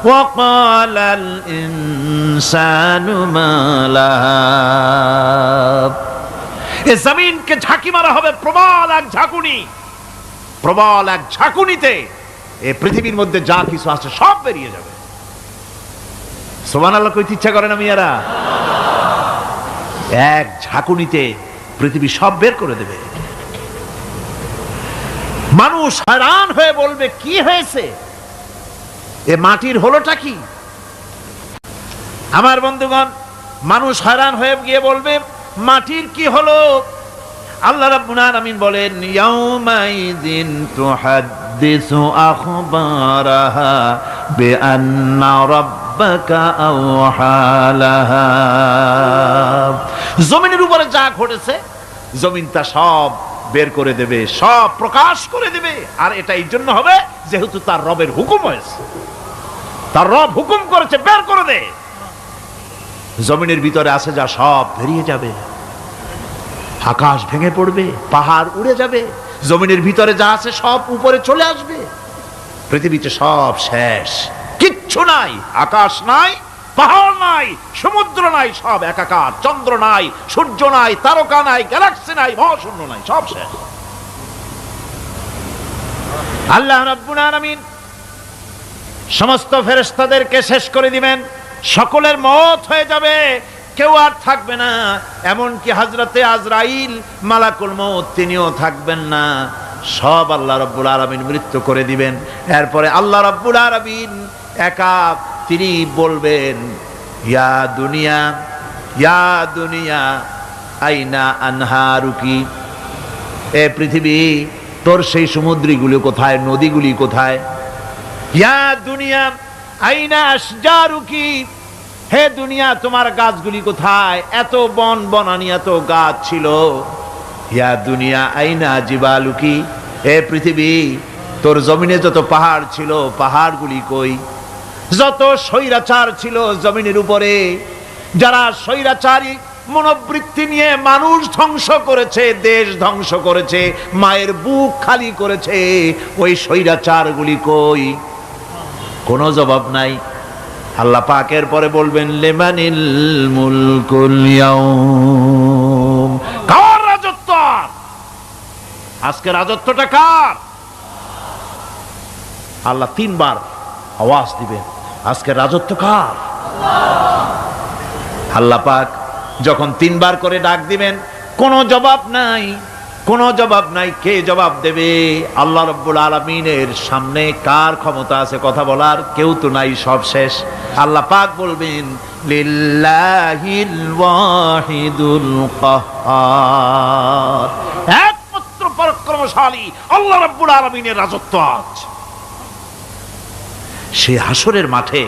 ওয়া ক্বালাল ইনসানু মা লাহা। এ জমিনকে ঝাঁকি মারা হবে, প্রবল এক ঝাঁকুনি, প্রবল এক ঝাঁকুনিতে এই পৃথিবীর মধ্যে যা কিছু আছে সব বেরিয়ে যাবে। সুবহানাল্লাহ কইতে ইচ্ছা করে না মিয়ারা? এক ঝাঁকুনিতে পৃথিবী সব বের করে দেবে। মানুষ হয়রান হয়ে বলবে, কি হয়েছে, এ মাটির হলোটা কি? আমার বন্ধুগণ, মানুষ হয়রান হয়ে গিয়ে বলবে, মাটির কি হলো? আল্লাহ রাব্বুল আলামিন বলেন, ইয়াউমাইযিন তুহাদ্দিসু আখবারাহা বিআন্না রাব্বাকা আওহালাহা। জমিনের উপরে যা ঘটেছে, জমিন তা সব বের করে দেবে, সব প্রকাশ করে দেবে। আর এটা এই জন্য হবে যেহেতু তার রবের হুকুম হয়েছে, তার রব হুকুম করেছে, বের করে দে। জমিনের ভিতরে আছে যা সব বেরিয়ে যাবে, আকাশ ভেঙে পড়বে, পাহাড় উড়ে যাবে, জমিনের ভিতরে যা আছে সব উপরে চলে আসবে, পৃথিবীতে সব শেষ, কিচ্ছু নাই, আকাশ নাই, পাহাড় নাই, সমুদ্র নাই, সব একাকার, চন্দ্র নাই, সূর্য নাই, তারকা নাই, গ্যালাক্সি নাই, মহাশূন্য নাই, সব শেষ। আল্লাহ রাব্বুল আলামিন সমস্ত ফেরেশতাদেরকে শেষ করে দিবেন, সকলের মওত হয়ে যাবে, কেউ আর থাকবে না। এমনকি হযরতে আজরাইল মালাকুল মউত তিনিও থাকবেন না, সব আল্লাহ রাব্বুল আলামিন মৃত্যু করে দিবেন। এরপরে আল্লাহ রাব্বুল আলামিন একা তিনি বলবেন, ইয়া দুনিয়া, ইয়া দুনিয়া আইনা আনহারুকি, এ পৃথিবী তোর সেই সমুদ্রগুলি কোথায়, নদীগুলি কোথায়? ইয়া দুনিয়া আইনা আশজারুকি, হে দুনিয়া তোমার গাছগুলি কোথায়? এত বন বনানি, এত গাছ ছিল। ইয়া দুনিয়া আইনা জিবালুকি, হে পৃথিবী তোর জমিনে যত পাহাড় ছিল, পাহাড়গুলি কই? যত স্বৈরাচার ছিল জমিনের উপরে, যারা স্বৈরাচারী মনোবৃত্তি নিয়ে মানুষ ধ্বংস করেছে, দেশ ধ্বংস করেছে, মায়ের বুক খালি করেছে, ওই স্বৈরাচারগুলি কই? কোনো জবাব নাই। আল্লাহ পাকের পরে বলবেন, লিমানিল মুলকুল ইয়াউম, কার রাজত্ব? আজকে রাজত্বটা কার? আল্লাহ তিনবার আওয়াজ দিবেন, আজকে রাজত্ব কার? আল্লাহ পাক যখন 3 বার করে ডাক দিবেন, কোনো জবাব নাই, কোনো জবাব নাই। কে জবাব দেবে? আল্লাহ রাব্বুল আলামিনের সামনে কার ক্ষমতা আছে কথা বলার? কেউ তো নাই, সব শেষ। আল্লাহ পাক বলবেন লিল্লাহিল ওয়াহিদুল কাহ্হার, একমাত্র পরাক্রমশালী আল্লাহ রাব্বুল আলামিনের রাজত্ব আজ। সেই হাসরের মাঠে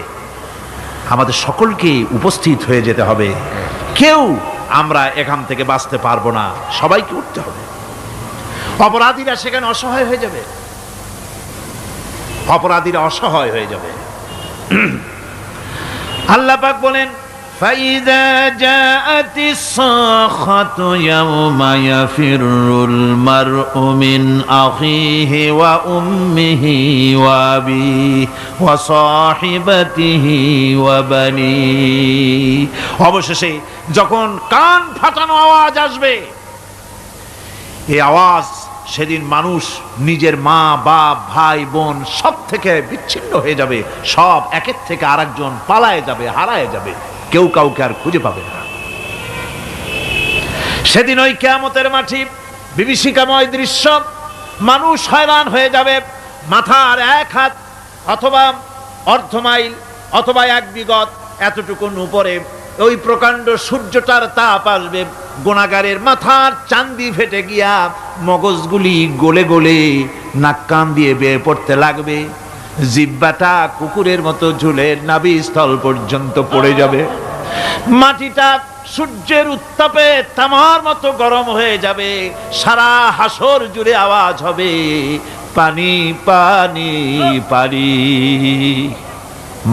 আমাদের সকলকে উপস্থিত হয়ে যেতে হবে। কেউ আমরা এখান থেকে বাঁচতে পারবো না, সবাইকে উঠতে হবে। অপরাধীরা সেখানে অসহায় হয়ে যাবে, অপরাধীরা অসহায় হয়ে যাবে। আল্লাহ পাক বলেন ফাইদা জাআতিস সাখাতু ইয়াওমা ইয়াফিরুল মারউ মিন আখিহি ওয়া উম্মিহি ওয়া আবিহি ওয়া সাহিবাতিহি ওয়া বানিহি। অবশেষে যখন কান ফাটানো আওয়াজ আসবে, এই আওয়াজ সেদিন মানুষ নিজের মা বাপ ভাই বোন সব থেকে বিচ্ছিন্ন হয়ে যাবে, সব একের থেকে আরেকজন পালায়ে যাবে, হারায় যাবে, কেউ কাউকে আর খুঁজে পাবে না। সেদিন ওই কিয়ামতের মাঠে বিভীষিকাময় দৃশ্য, মানুষ হয়রান হয়ে যাবে। মাথার 1 হাত অথবা অর্ধ মাইল অথবা 1 বিগত এতটুকুন উপরে ওই প্রকাণ্ড সূর্যটার তাপ আসবে, গুনাহগারের মাথার চান্দি ফেটে গিয়া মগজগুলি গলে গলে নাক কান দিয়ে বেয়ে পড়তে লাগবে, জিহ্বাটা কুকুরের মতো ঝুলে নাভিস্থল পর্যন্ত পড়ে যাবে, মাটিটা সূর্যের উত্তাপে তামার মতো গরম হয়ে যাবে, সারা হাসর জুড়ে আওয়াজ হবে পানি পানি পানি।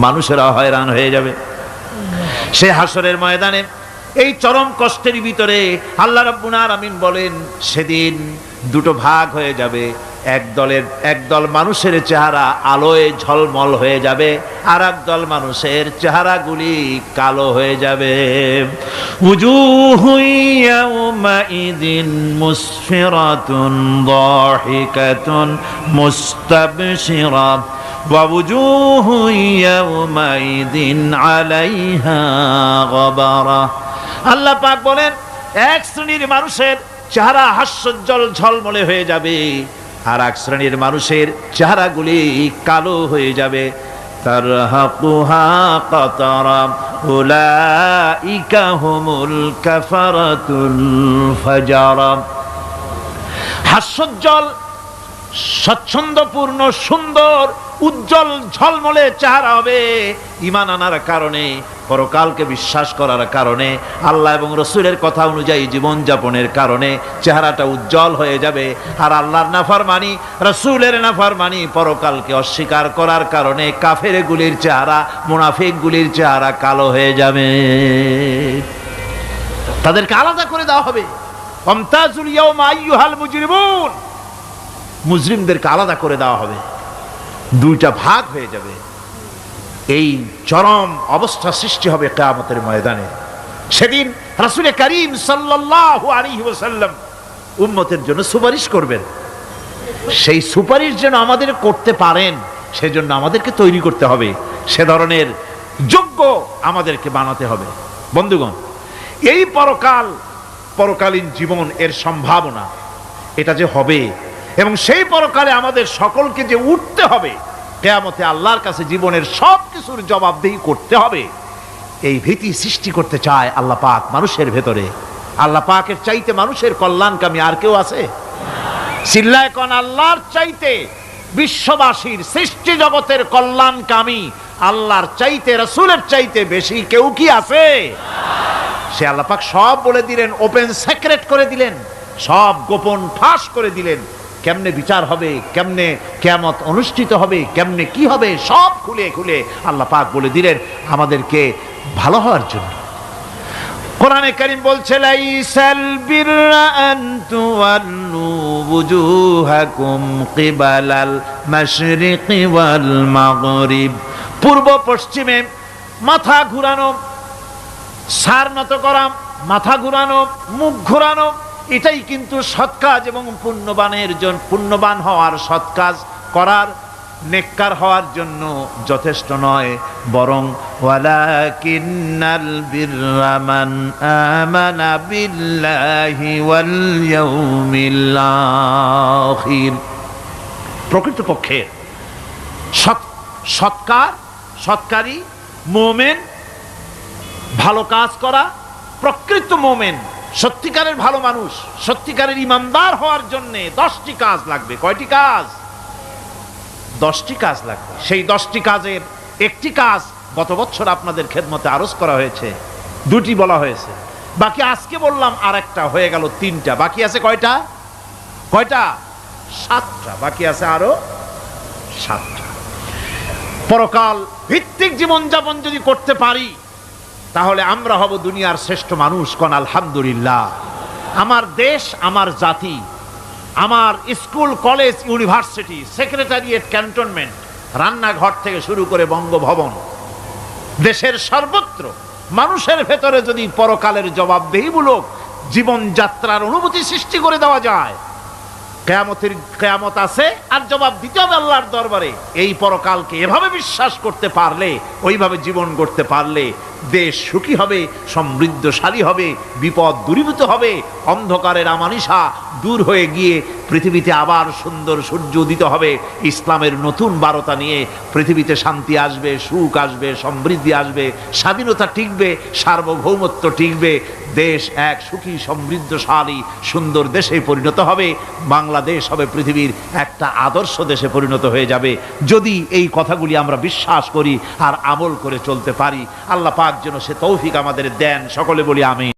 মানুষেরা হয়রান হয়ে যাবে। সে হাসরের ময়দানে এই চরম কষ্টের ভিতরে আল্লাহ রাব্বুল আলামিন বলেন সেদিন 2টো ভাগ হয়ে যাবে। একদল মানুষের চেহারা আলোয় ঝলমল হয়ে যাবে, আর একদল মানুষের চেহারাগুলি কালো হয়ে যাবে। উজুহু ইয়াওমাইদিন মুসফিরাতুন দাহিকাতুন মুস্তাবশিরা ওয়া উজুহু ইয়াওমাইদিন আলাইহা গাবারা। আল্লাহ পাক বলেন এক শ্রেণীর মানুষের চেহারা হাস্যোজ্জ্বল ঝলমলে হয়ে যাবে, আর এক শ্রেণীর মানুষের চেহারাগুলি কালো হয়ে যাবে। তারহাকুহা কাতারা উলাইকা হুমুল কাফারাতুল ফাজারা। হাস্যোজ্জ্বল, স্বচ্ছন্দপূর্ণ, সুন্দর, উজ্জ্বল ঝলমলে চেহারা হবে ঈমান আনার কারণে, পরকালকে বিশ্বাস করার কারণে, আল্লাহ এবং রসুলের কথা অনুযায়ী জীবন যাপনের কারণে চেহারাটা উজ্জ্বল হয়ে যাবে। আর আল্লাহর নাফরমানি, রসুলের নাফরমানি, পরকালকে অস্বীকার করার কারণে কাফেরগুলির চেহারা, মুনাফিকগুলির চেহারা কালো হয়ে যাবে। তাদেরকে আলাদা করে দেওয়া হবে। ওয়ামতাজুল ইয়াওমা আইয়ুহাল মুজরিমুন, মুজরিমদেরকে আলাদা করে দেওয়া হবে, 2টা ভাগ হয়ে যাবে। এই চরম অবস্থা সৃষ্টি হবে কিয়ামতের ময়দানে। সেদিন রাসূল করিম সাল্লাল্লাহু আলাইহি ওয়াসাল্লাম উম্মতের জন্য সুপারিশ করবেন। সেই সুপারিশ যেন আমাদের করতে পারেন, সেজন্য আমাদেরকে তৈরি করতে হবে, সে ধরনের যোগ্য আমাদেরকে বানাতে হবে। বন্ধুগণ, এই পরকালীন জীবন, এর সম্ভাবনা, এটা যে হবে এবং সেই পরকালে আমাদের সকলকে যে উঠতে হবে, কিয়ামতে আল্লাহর কাছে জীবনের সব কিছুর জবাবদিহি করতে হবে, এই ভীতি সৃষ্টি করতে চায় আল্লাহ পাক মানুষের ভেতরে। আল্লাহ পাকের চাইতে মানুষের কল্যাণকামী আর কেউ আছে? চিল্লায় কোন আল্লাহর চাইতে, বিশ্ববাসীর সৃষ্টি জগতের কল্যাণকামী আল্লাহর চাইতে, রাসূলের চাইতে বেশি কেউ কি আছে? সে আল্লাহ পাক সব বলে দিলেন, ওপেন সিক্রেট করে দিলেন, সব গোপন ফাঁস করে দিলেন। কেমনে বিচার হবে, কেমনে কিয়ামত অনুষ্ঠিত হবে, কেমনে কি হবে, সব খুলে খুলে আল্লাহ পাক বলে দিলেন আমাদেরকে ভালো হওয়ার জন্য। কোরআনে কারীম বলছে লাইসাল বিররা আন তুওয়াল্লু ওয়ুজুহাকুম কিবালাল মাশরিকি ওয়াল মাগরিব। পূর্ব পশ্চিমে মাথা ঘুরানো, সার নত করা, মাথা ঘুরানো, মুখ ঘুরানো, এটাই কিন্তু সৎ কাজ এবং পুণ্যবান হওয়ার সৎ কাজ করার নেককার হওয়ার জন্য যথেষ্ট নয়, বরং ওয়ালাকিন্নাল বিররা মান আমানা বিল্লাহি ওয়াল ইয়াউমিল আখির। প্রকৃতপক্ষে সৎকারী মুমিন, ভালো কাজ করা, প্রকৃত মুমিন, সত্যিকারের ভালো মানুষ, সত্যিকারের ইমানদার হওয়ার জন্য 10টি কাজ লাগবে। কয়টি কাজ? 10টি কাজ লাগবে। সেই 10টি কাজের একটি কাজ গত বছর আপনাদের খেদমতে আরজ করা হয়েছে, 2টি বলা হয়েছে, বাকি আজকে বললাম আর একটা, হয়ে গেল 3টা। বাকি আছে কয়টা? 7টা। বাকি আছে আরো 7টা। পরকাল ভিত্তিক জীবনযাপন যদি করতে পারি তাহলে আমরা হব দুনিয়ার শ্রেষ্ঠ মানুষ। কোন আলহামদুলিল্লাহ। আমার দেশ, আমার জাতি, আমার school, college, university, secretariat, cantonment, রান্নাঘর থেকে শুরু করে বঙ্গভবন, দেশের সর্বত্র মানুষের ভেতরে যদি পরকালের জবাবদেহিমূলক জীবনযাত্রার অনুভূতি সৃষ্টি করে দেওয়া যায়, কিয়ামত আছে আর জবাব দিতে হবে আল্লাহর দরবারে। এই পরকালকে এভাবে বিশ্বাস করতে পারলে, ওইভাবে জীবন করতে পারলে দেশ সুখী হবে, সমৃদ্ধশালী হবে, বিপদ দূরীভূত হবে, অন্ধকারের আমানিশা দূর হয়ে গিয়ে পৃথিবীতে আবার সুন্দর সূর্য উদিত হবে। ইসলামের নতুন বার্তা নিয়ে পৃথিবীতে শান্তি আসবে, সুখ আসবে, সমৃদ্ধি আসবে, স্বাধীনতা টিকবে, সার্বভৌমত্ব টিকবে, দেশ এক সুখী সমৃদ্ধশালী সুন্দর দেশে পরিণত হবে। বাংলাদেশ হবে পৃথিবীর একটা আদর্শ দেশে পরিণত হয়ে যাবে যদি এই কথাগুলি আমরা বিশ্বাস করি আর আমল করে চলতে পারি। আল্লাহ পাক যেন সে তৌফিক আমাদের দেন। সকলে বলি আমিন।